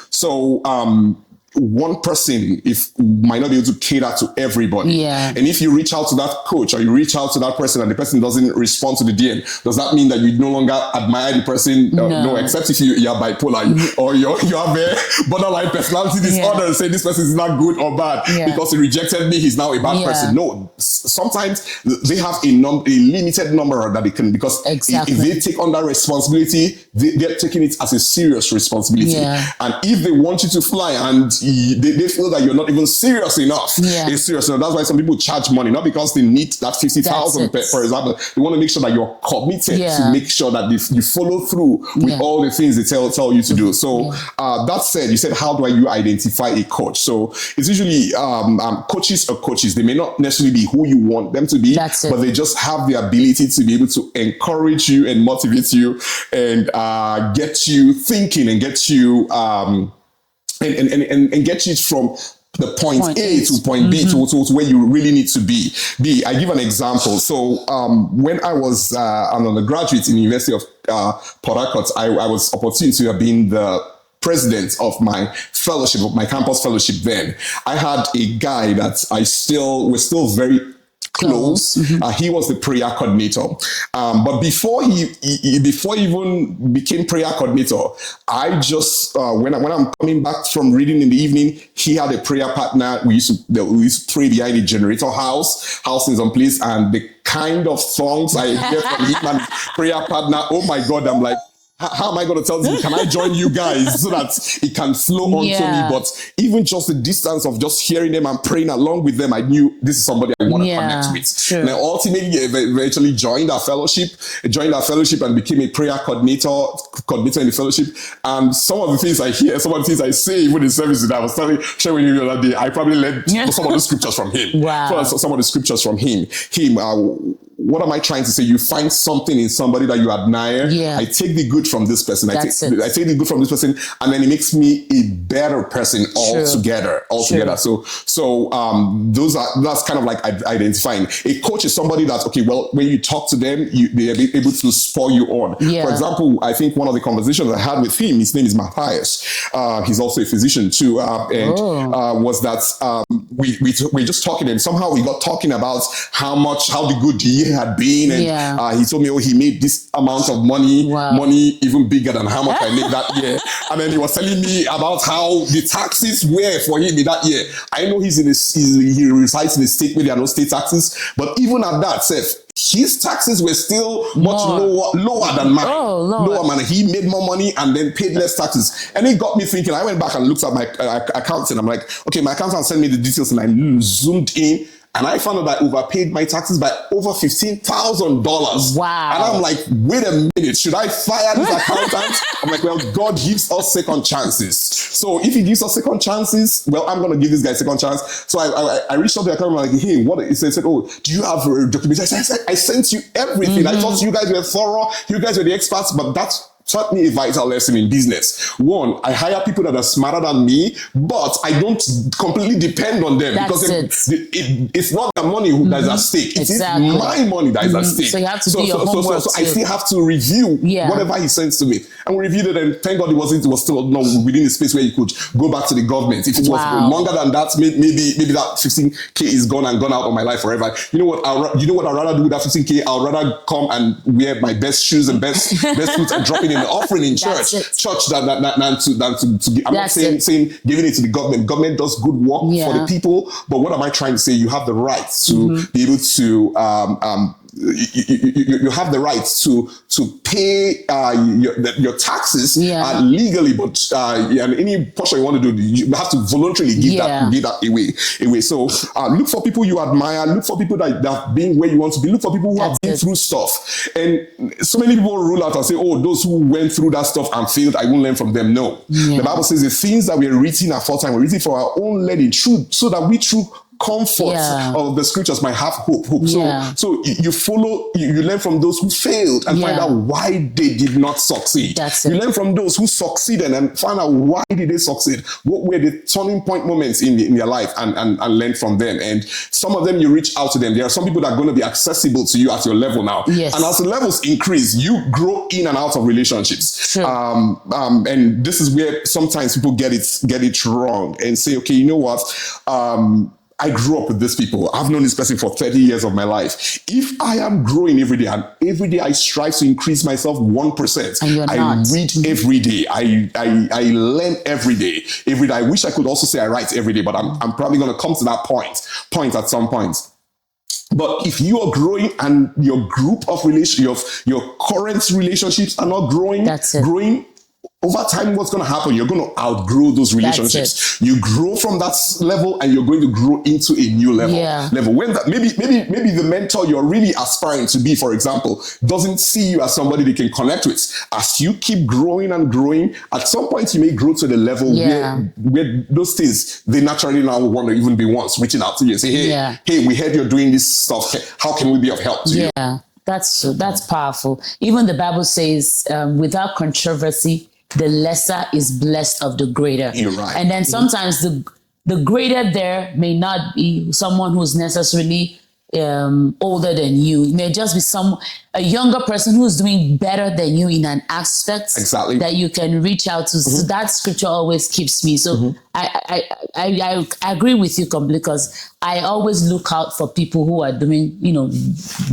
Speaker 2: one person might not be able to cater to everybody. And if you reach out to that coach or you reach out to that person and the person doesn't respond to the DM, does that mean that you no longer admire the person? No, except if you are bipolar or you have a borderline personality disorder and say this person is not good or bad because he rejected me, he's now a bad person. No, sometimes they have a limited number that they can, because if they take on that responsibility, they're taking it as a serious responsibility. And if they want you to fly and they feel that you're not even serious enough. It's serious. So that's why some people charge money, not because they need that 50,000, for example. They want to make sure that you're committed to make sure that you follow through with all the things they tell you to do. So that said, you said, how do you identify a coach? So it's usually coaches are coaches. They may not necessarily be who you want them to be, but they just have the ability to be able to encourage you and motivate you and get you thinking and get you and get you from the point A to point B to where you really need to be. I give an example. So when I was an undergraduate in the University of Port Harcourt, I was opportunity to have been the president of my fellowship, of my campus fellowship then. I had a guy that we're still very close. He was the prayer coordinator. But before he even became prayer coordinator, I just, when I'm coming back from reading in the evening, he had a prayer partner. We used to pray behind a generator house in some place, and the kind of songs I hear from him and his prayer partner, oh my God, I'm like, how am I going to tell this? Can I join you guys so that it can flow onto me? But even just the distance of just hearing them and praying along with them, I knew this is somebody I want to connect with. And I ultimately eventually joined our fellowship and became a prayer coordinator in the fellowship. And some of the things I hear, some of the things I say, even in services that I was sharing with you the other day, I probably learned some of the scriptures from him. Wow. Some of the scriptures from him. What am I trying to say? You find something in somebody that you admire. I take the good from this person. I take the good from this person, and then it makes me a better person altogether. So that's kind of like identifying. A coach is somebody that, okay, well, when you talk to them, they are able to spur you on. For example, I think one of the conversations I had with him, his name is Matthias. He's also a physician too, was that we're just talking, and somehow we got talking about how the good year had been, and he told me, he made this amount of money even bigger than how much I made that year. And then he was telling me about how the taxes were for him in that year. I know he resides in a state where there are no state taxes, but even at that, his taxes were still much lower than mine. Lower, man. He made more money and then paid less taxes. And it got me thinking. I went back and looked at my accountant. I'm like, okay, my accountant sent me the details, and I zoomed in. And I found out that I overpaid my taxes by over $15,000. Wow. And I'm like, wait a minute, should I fire this accountant? I'm like, well, God gives us second chances. So if he gives us second chances, well, I'm going to give this guy second chance. So I reached out to the account, like, hey, what? He said, oh, do you have documentation? I said, I sent you everything. I thought you guys were thorough. You guys were the experts, but that's taught me a vital lesson in business. One, I hire people that are smarter than me, but I don't completely depend on them.
Speaker 1: That's
Speaker 2: because it's not the money that is at stake. It is my money that is at stake.
Speaker 1: So you have to do your homework.
Speaker 2: So I still have to review whatever he sends to me. And we reviewed it, and thank God it was still not within the space where you could go back to the government. If it was longer than that, maybe that 15K is gone and gone out of my life forever. You know what? I'd rather do with that 15K. I'd rather come and wear my best shoes and best suits and drop it in the offering in church than to I'm not saying giving it to the government. Government does good work for the people, but what am I trying to say? You have the right to be able to you have the right to pay your taxes legally, but any portion you want to do, you have to voluntarily give that away. So look for people you admire, look for people that have been where you want to be, look for people who have been through stuff. And so many people rule out and say, oh, those who went through that stuff and failed, I won't learn from them. No. The Bible says the things that we're written aforetime, we're written for our own learning, so that we through comfort of the scriptures might have hope. So you learn from those who failed and find out why they did not succeed. You learn from those who succeeded and find out why did they succeed. What were the turning point moments in their life and learn from them. And some of them you reach out to them. There are some people that are going to be accessible to you at your level now. And as the levels increase, you grow in and out of relationships. And this is where sometimes people get it wrong and say, okay, you know what? I grew up with these people. I've known this person for 30 years of my life. If I am growing every day, and every day I strive to increase myself 1%, I read every day. I learn every day. I wish I could also say I write every day, but I'm probably going to come to that point at some point. But if you are growing and your group of your current relationships are not growing, over time, what's going to happen? You're going to outgrow those relationships. You grow from that level, and you're going to grow into a new level. When that maybe the mentor you're really aspiring to be, for example, doesn't see you as somebody they can connect with. As you keep growing and growing, at some point you may grow to the level where those things they naturally now want to even be once reaching out to you and say, hey, we heard you're doing this stuff. How can we be of help to you?
Speaker 1: That's true. That's powerful. Even the Bible says, without controversy, the lesser is blessed of the greater.
Speaker 2: You're right.
Speaker 1: And then sometimes the greater there may not be someone who's necessarily older than you. It may just be a younger person who's doing better than you in an aspect that you can reach out to. So that scripture always keeps me. So I agree with you completely, because I always look out for people who are doing,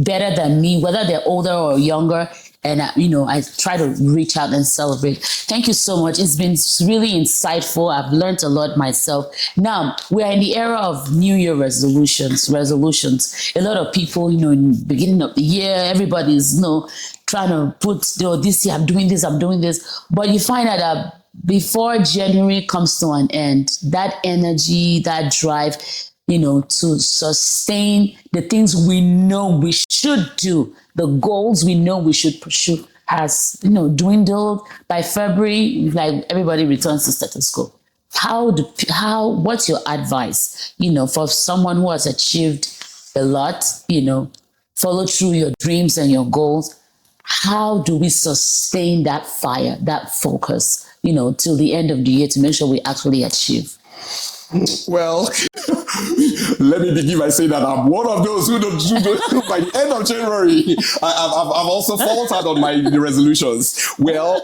Speaker 1: better than me, whether they're older or younger. And, I try to reach out and celebrate. Thank you so much. It's been really insightful. I've learned a lot myself. Now, we're in the era of New Year resolutions. A lot of people, in the beginning of the year, everybody's, trying to put, this year, I'm doing this. But you find out that before January comes to an end, that energy, that drive, to sustain the things we know we should do, the goals we know we should pursue has, dwindled. By February, like everybody returns to status quo. What's your advice, for someone who has achieved a lot, follow through your dreams and your goals? How do we sustain that fire, that focus, till the end of the year to make sure we actually achieve?
Speaker 2: Well, let me begin by saying that I'm one of those who don't do by the end of January. I've also faltered on my resolutions. Well,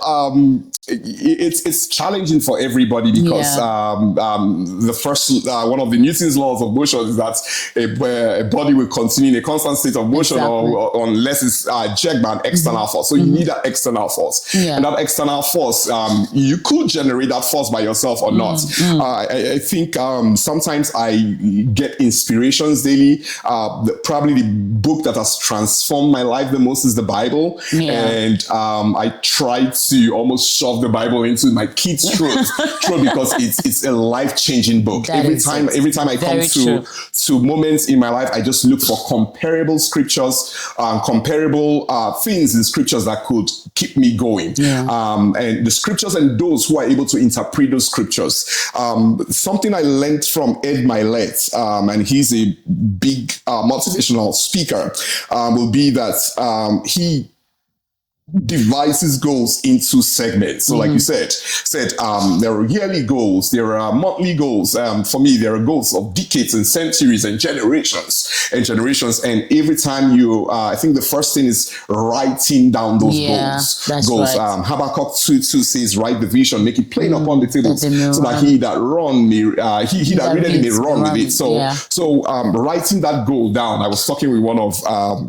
Speaker 2: it's challenging for everybody because the first one of the Newton's laws of motion is that a body will continue in a constant state of motion or unless it's jerked by an external force. So you need that external force, and that external force, you could generate that force by yourself or not. I think sometimes I get inspirations daily. Probably the book that has transformed my life the most is the Bible.
Speaker 1: Yeah.
Speaker 2: And I try to almost shove the Bible into my kids' throat because it's a life-changing book. Every time I come to moments in my life, I just look for comparable scriptures, comparable things in scriptures that could keep me going.
Speaker 1: Yeah.
Speaker 2: And the scriptures and those who are able to interpret those scriptures. Something I learned from Ed Milet, and he's a big motivational speaker, will be that he divides his goals into segments. So like you said, there are yearly goals, there are monthly goals. For me, there are goals of decades and centuries and generations. And every time you, I think the first thing is writing down those goals.
Speaker 1: That's
Speaker 2: goals.
Speaker 1: Right.
Speaker 2: Habakkuk 2:2 says, write the vision, make it plain upon the tables, so that he that run may, he that readeth may run with it. So writing that goal down. I was talking with one of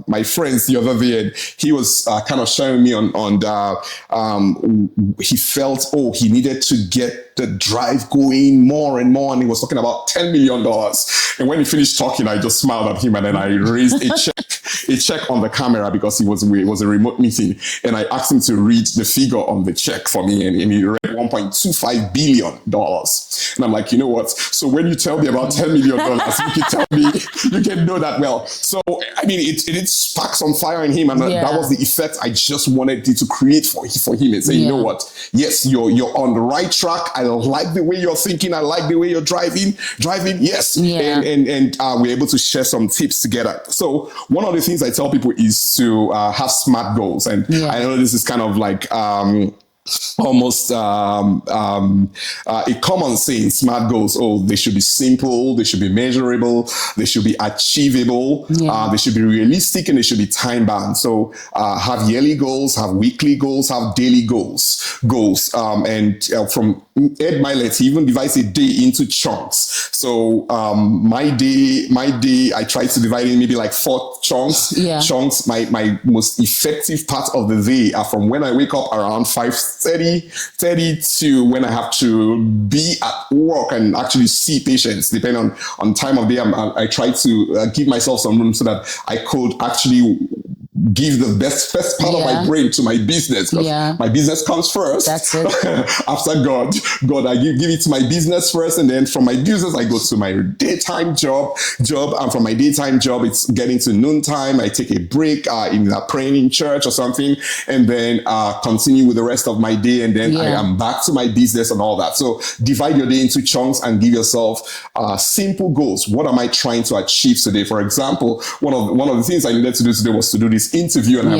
Speaker 2: my friends the other day, and he was kind of sharing me on he felt he needed to get the drive going more and more, and he was talking about $10 million. And when he finished talking, I just smiled at him, and then I raised a check on the camera because it was a remote meeting, and I asked him to read the figure on the check for me, and he read $1.25 billion. And I'm like, you know what? So when you tell me about $10 million, you can tell me, you can know that well. So I mean, it sparked some fire in him, and that was the effect I just wanted it to create for him, and say, you know what? Yes, you're on the right track. I like the way you're thinking. I like the way you're driving. Yes. Yeah. And we're able to share some tips together. So one of the things I tell people is to have SMART goals. And I know this is kind of like almost a common saying. SMART goals, they should be simple, they should be measurable, they should be achievable, they should be realistic, and they should be time bound. So have yearly goals, have weekly goals, have daily goals. And from Ed Milet, he even divides a day into chunks. So my day, I try to divide in maybe like 4 chunks. Chunks. My most effective part of the day are from when I wake up around 5:30 to when I have to be at work and actually see patients. Depending on time of day, I try to give myself some room so that I could actually give the first part of my brain to my business. My business comes first. That's it. After God, I give it to my business first, and then from my business I go to my daytime job, and from my daytime job it's getting to noontime. I take a break, in praying in church or something, and then continue with the rest of my day, and then I am back to my business and all that. So divide your day into chunks and give yourself simple goals. What am I trying to achieve today? For example, one of the things I needed to do today was to do this interview, and I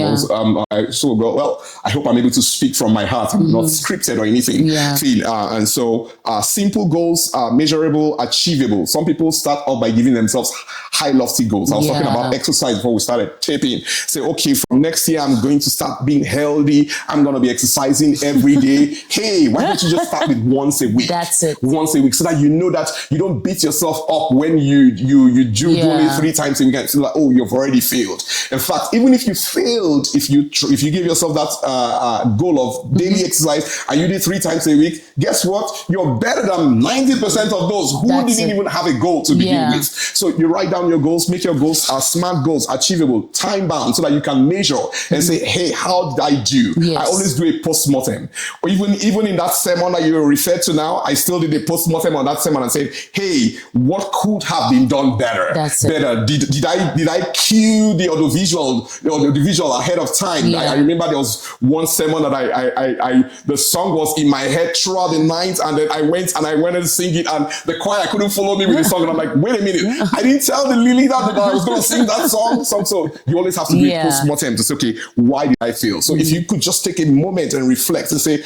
Speaker 2: hope I'm able to speak from my heart. I'm not scripted or anything. And so simple goals, measurable, achievable. Some people start off by giving themselves high lofty goals. I was talking about exercise before we started taping. Say, okay, from next year I'm going to start being healthy. I'm going to be exercising every day. Hey, why don't you just start with once a week? That's it. Once a week, so that you know that you don't beat yourself up when you do only 3 times a week. So like, you've already failed. In fact, even if you failed, if you give yourself that goal of daily exercise and you did 3 times a week, guess what? You're better than 90% of those who didn't even have a goal to begin with. So you write down your goals, make your goals SMART goals, achievable, time bound, so that you can measure and say, hey, how did I do? I always do a post-mortem. Or even in that sermon that you referred to now, I still did a post-mortem on that sermon and said, hey, what could have been done better? Better. Did I cue the audiovisual ahead of time? I remember there was one sermon that I the song was in my head throughout the night, and then I went and sing it, and the choir couldn't follow me with the song, and I'm like, wait a minute, I didn't tell the Lily that I was going to sing that song. So you always have to do a post-mortem to say, okay, why did I fail? So if you could just take a moment and reflect and say,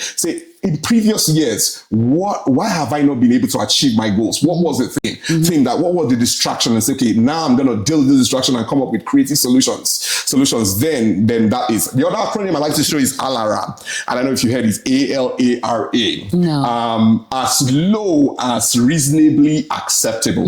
Speaker 2: in previous years, why have I not been able to achieve my goals? What was the thing? What was the distraction? And say, okay, now I'm going to deal with this distraction and come up with creative solutions. Then that is the other acronym I like to show is ALARA. And I don't know if you heard it, ALARA. No. As low as reasonably acceptable.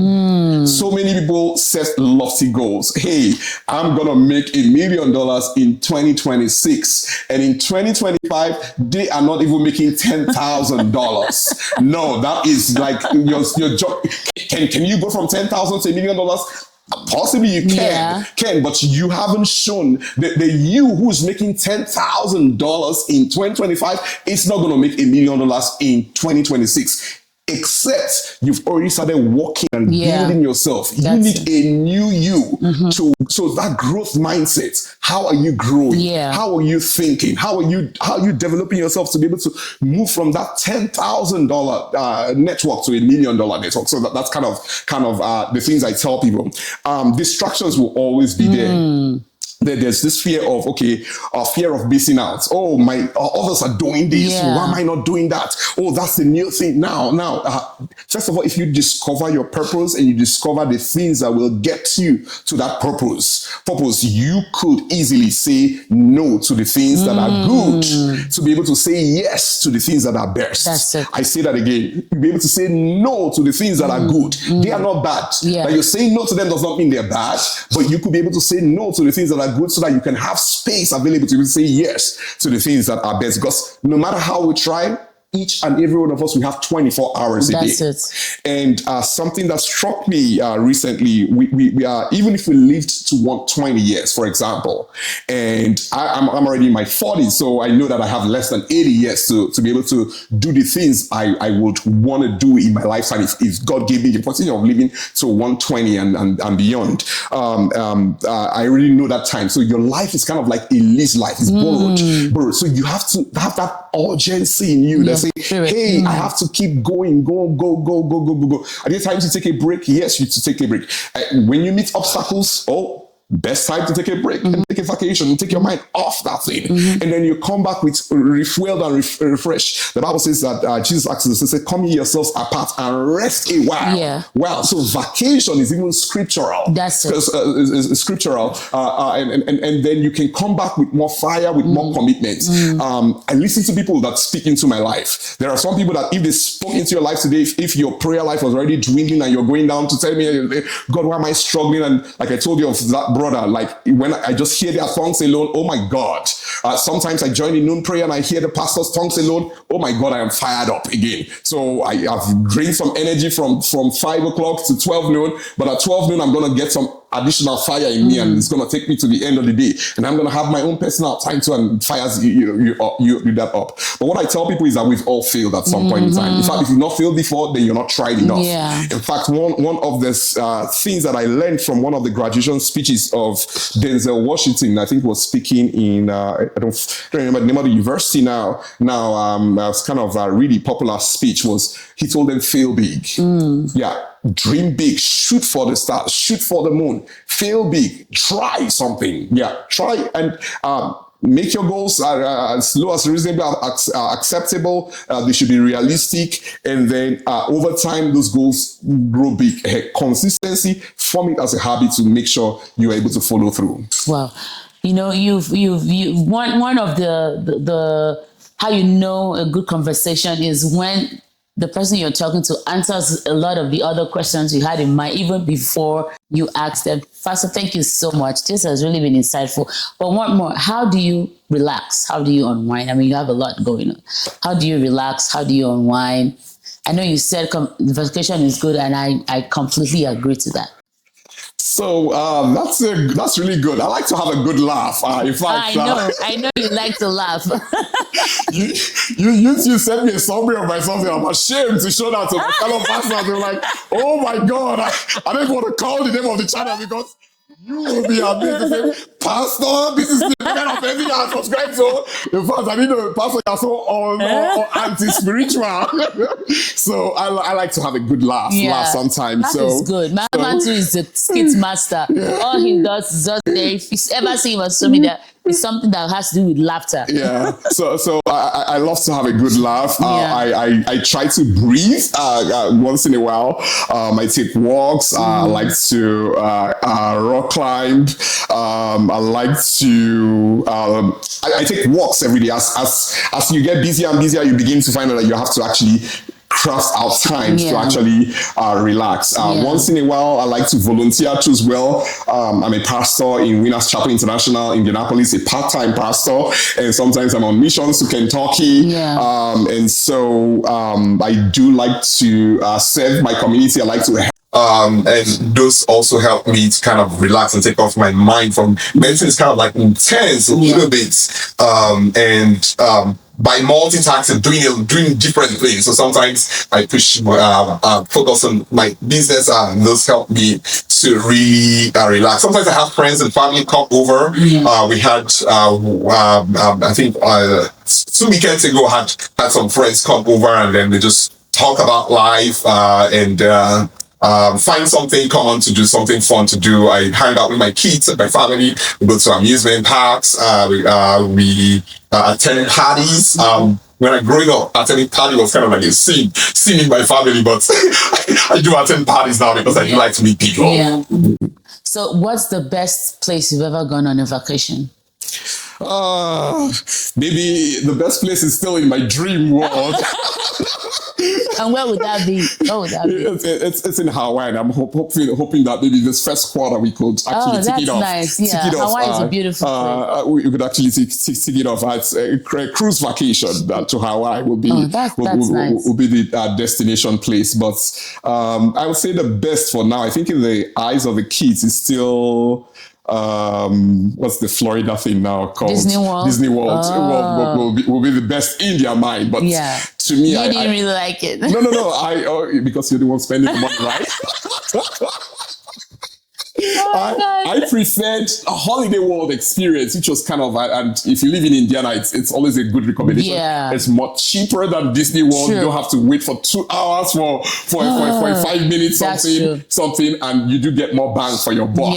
Speaker 2: So many people set lofty goals. Hey, I'm going to make $1 million in 2026. And in 2025, they are not even making $10,000. No, that is like your job. Can you go from $10,000 to $1 million? Possibly you can, but you haven't shown the you who's making $10,000 in 2025 is not going to make $1 million in 2026. Except you've already started working and building yourself. You need a new you. So that growth mindset. How are you growing? How are you thinking? How are you developing yourself to be able to move from that $10,000 network to $1 million network? So that's kind of the things I tell people. Distractions will always be there. There's this fear of fear of missing out. Oh, others are doing this. Why am I not doing that? Oh, that's the new thing now. First of all, if you discover your purpose and you discover the things that will get you to that purpose, you could easily say no to the things that are good, to be able to say yes to the things that are best.
Speaker 1: That's it.
Speaker 2: I say that again. You'll be able to say no to the things that are good. They are not bad. Like you're saying no to them does not mean they're bad, but you could be able to say no to the things that are good so that you can have space available to say yes to the things that are best. Because no matter how we try, each and every one of us, we have 24 hours a day.
Speaker 1: That's it.
Speaker 2: And something that struck me recently, we are, even if we lived to 120 years, for example, and I'm already in my 40s, so I know that I have less than 80 years to be able to do the things I would want to do in my lifetime if God gave me the opportunity of living to 120 and beyond. I really know that time. So your life is kind of like a lease life. It's borrowed. So you have to have that urgency in you that say, hey, I have to keep going, go. Are there times you take a break? Yes, you should take a break. When you meet obstacles, best time to take a break and take a vacation and take your mind off that thing. And then you come back with refueled and refreshed. The Bible says that Jesus asked us to say, come ye yourselves apart and rest a while. Well, so vacation is even scriptural.
Speaker 1: That's it.
Speaker 2: It's scriptural. And then you can come back with more fire, with more commitment. I listen to people that speak into my life. There are some people that if they spoke into your life today, if your prayer life was already dwindling and you're going down to tell me, God, why am I struggling? And like I told you of that brother, like when I just hear their tongues alone, oh my God. Sometimes I join in noon prayer and I hear the pastor's tongues alone, oh my God, I am fired up again. So I have drained some energy from 5 o'clock to 12 noon, but at 12 noon, I'm going to get some additional fire in me and it's going to take me to the end of the day. And I'm going to have my own personal time to and fires you that up. But what I tell people is that we've all failed at some point in time. In fact, if you've not failed before, then you're not tried enough. In fact, one of the things that I learned from one of the graduation speeches of Denzel Washington, I think was speaking in, I don't remember the name of the university now. It's kind of a really popular speech was, he told them, fail big. Dream big, shoot for the stars, shoot for the moon, fail big, try something. Try and make your goals as low as reasonably acceptable. They should be realistic. And then over time, those goals grow big. Consistency, form it as a habit to make sure you're able to follow through.
Speaker 1: Wow. You know, you've one of the how you know a good conversation is when the person you're talking to answers a lot of the other questions you had in mind even before you asked them. Pastor, thank you so much. This has really been insightful. But one more, how do you relax? How do you unwind? I mean, you have a lot going on. How do you relax? How do you unwind? I know you said vacation is good, and I completely agree to that.
Speaker 2: So that's really good. I like to have a good laugh. In fact,
Speaker 1: I know you like to laugh.
Speaker 2: you sent me a summary of my something. I'm ashamed to show that to my fellow pastors. They're like, oh my God, I don't want to call the name of the channel because you will be amazed. Pastor, this is the kind of thing I subscribe to. In fact, I need a pastor you're so anti-spiritual. So I like to have a good laugh sometimes.
Speaker 1: That is good. My man too is the skit master. All he does is just if you ever see him on social media, it's something that has to do with laughter.
Speaker 2: So I love to have a good laugh. I try to breathe once in a while. I take walks. I like to rock climb. I like to I take walks every day. As you get busier and busier, you begin to find out that you have to actually craft out time to
Speaker 1: Yeah.
Speaker 2: actually relax. Once in a while, I like to volunteer too as well. I'm a pastor in Winners Chapel International, Indianapolis, a part-time pastor, and sometimes I'm on missions to Kentucky.
Speaker 1: Yeah.
Speaker 2: And so I do like to serve my community. I like to help. And those also help me to kind of relax and take off my mind from medicine. Is kind of like intense a little bit. By multitasking, doing different things. So sometimes I push focus on my business, and those help me to really relax. Sometimes I have friends and family come over. We had I think 2 weekends ago had some friends come over, and then they just talk about life and find something common to do, something fun to do. I hang out with my kids and my family. We go to amusement parks. We attend parties. When I growing up, attending party was kind of like a sin in my family, but I do attend parties now because I do like to meet people.
Speaker 1: Yeah. So what's the best place you've ever gone on a vacation?
Speaker 2: Maybe the best place is still in my dream world.
Speaker 1: And where would that be?
Speaker 2: It's in Hawaii, and I'm hoping that maybe this first quarter we could actually take it off.
Speaker 1: Nice. Yeah, Hawaii is a beautiful place.
Speaker 2: We could actually take it off. It's a cruise vacation to Hawaii will be
Speaker 1: nice.
Speaker 2: will be the destination place. But I would say the best for now, I think in the eyes of the kids, is still what's the Florida thing now called?
Speaker 1: Disney World.
Speaker 2: Will be the best in their mind. But to me,
Speaker 1: I didn't really like it.
Speaker 2: No. Because you're the one spending the money, right? I preferred a Holiday World experience, which was kind of, and if you live in Indiana, it's always a good recommendation.
Speaker 1: Yeah.
Speaker 2: It's much cheaper than Disney World.
Speaker 1: True.
Speaker 2: You don't have to wait for 2 hours for 5 minutes, something, and you do get more bang for your buck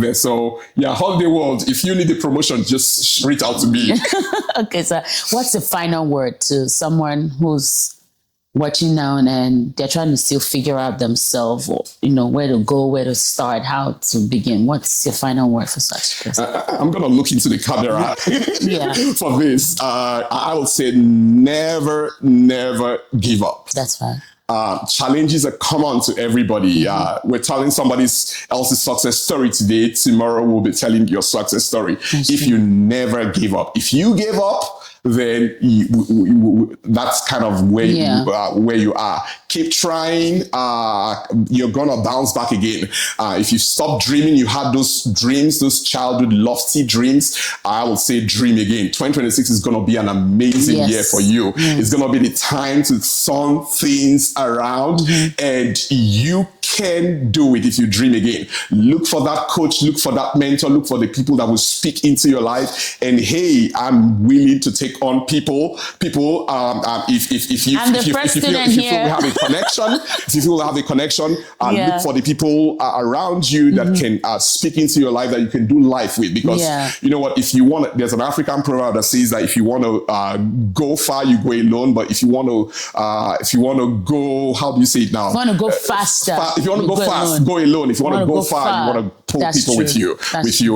Speaker 2: there. So Holiday World, if you need the promotion, just reach out to me.
Speaker 1: Okay, so what's the final word to someone who's watching now and they're trying to still figure out themselves, or where to go, where to start, how to begin? What's your final word for such person?
Speaker 2: I'm gonna look into the camera for this. I would say never give up.
Speaker 1: That's fine.
Speaker 2: Challenges are common to everybody. We're telling somebody else's success story today. Tomorrow we'll be telling your success story. If you never give up, if you give up, then that's kind of where you are. Keep trying. You're gonna bounce back again. If you stop dreaming, you had those dreams, those childhood lofty dreams, I would say dream again. 2026 is gonna be an amazing year for you. It's gonna be the time to turn things around, and you can do it if you dream again. Look for that coach, look for that mentor, look for the people that will speak into your life. And hey, I'm willing to take on people. If you have a connection, if you feel have a connection, look for the people around you that can speak into your life, that you can do life with. Because you know what, if you want, there's an African proverb that says that if you want to go far, you go alone. But if you want to go, how do you say it now?
Speaker 1: If you want to go faster.
Speaker 2: If you want to go fast, go alone. If you want to go far, you want to pull people with you.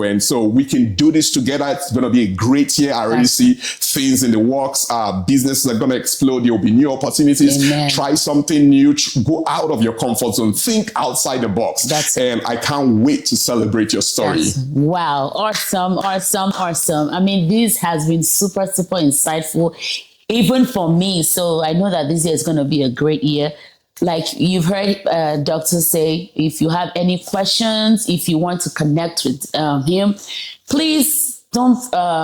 Speaker 2: And so we can do this together. It's going to be a great year. I already see things in the works. Businesses are going to explode. There will be new opportunities.
Speaker 1: Amen.
Speaker 2: Try something new. Go out of your comfort zone. Think outside the box. And I can't wait to celebrate your story.
Speaker 1: Wow. Awesome. I mean, this has been super, super insightful, even for me. So I know that this year is going to be a great year. Like you've heard doctors say, if you have any questions, if you want to connect with him, please don't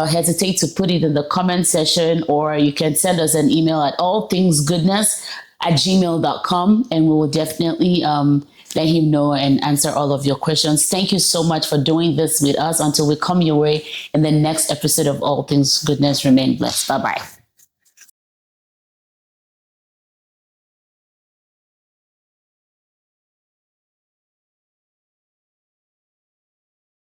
Speaker 1: hesitate to put it in the comment section, or you can send us an email at allthingsgoodness@gmail.com, and we will definitely let him know and answer all of your questions. Thank you so much for doing this with us. Until we come your way in the next episode of All Things Goodness, remain blessed. Bye-bye.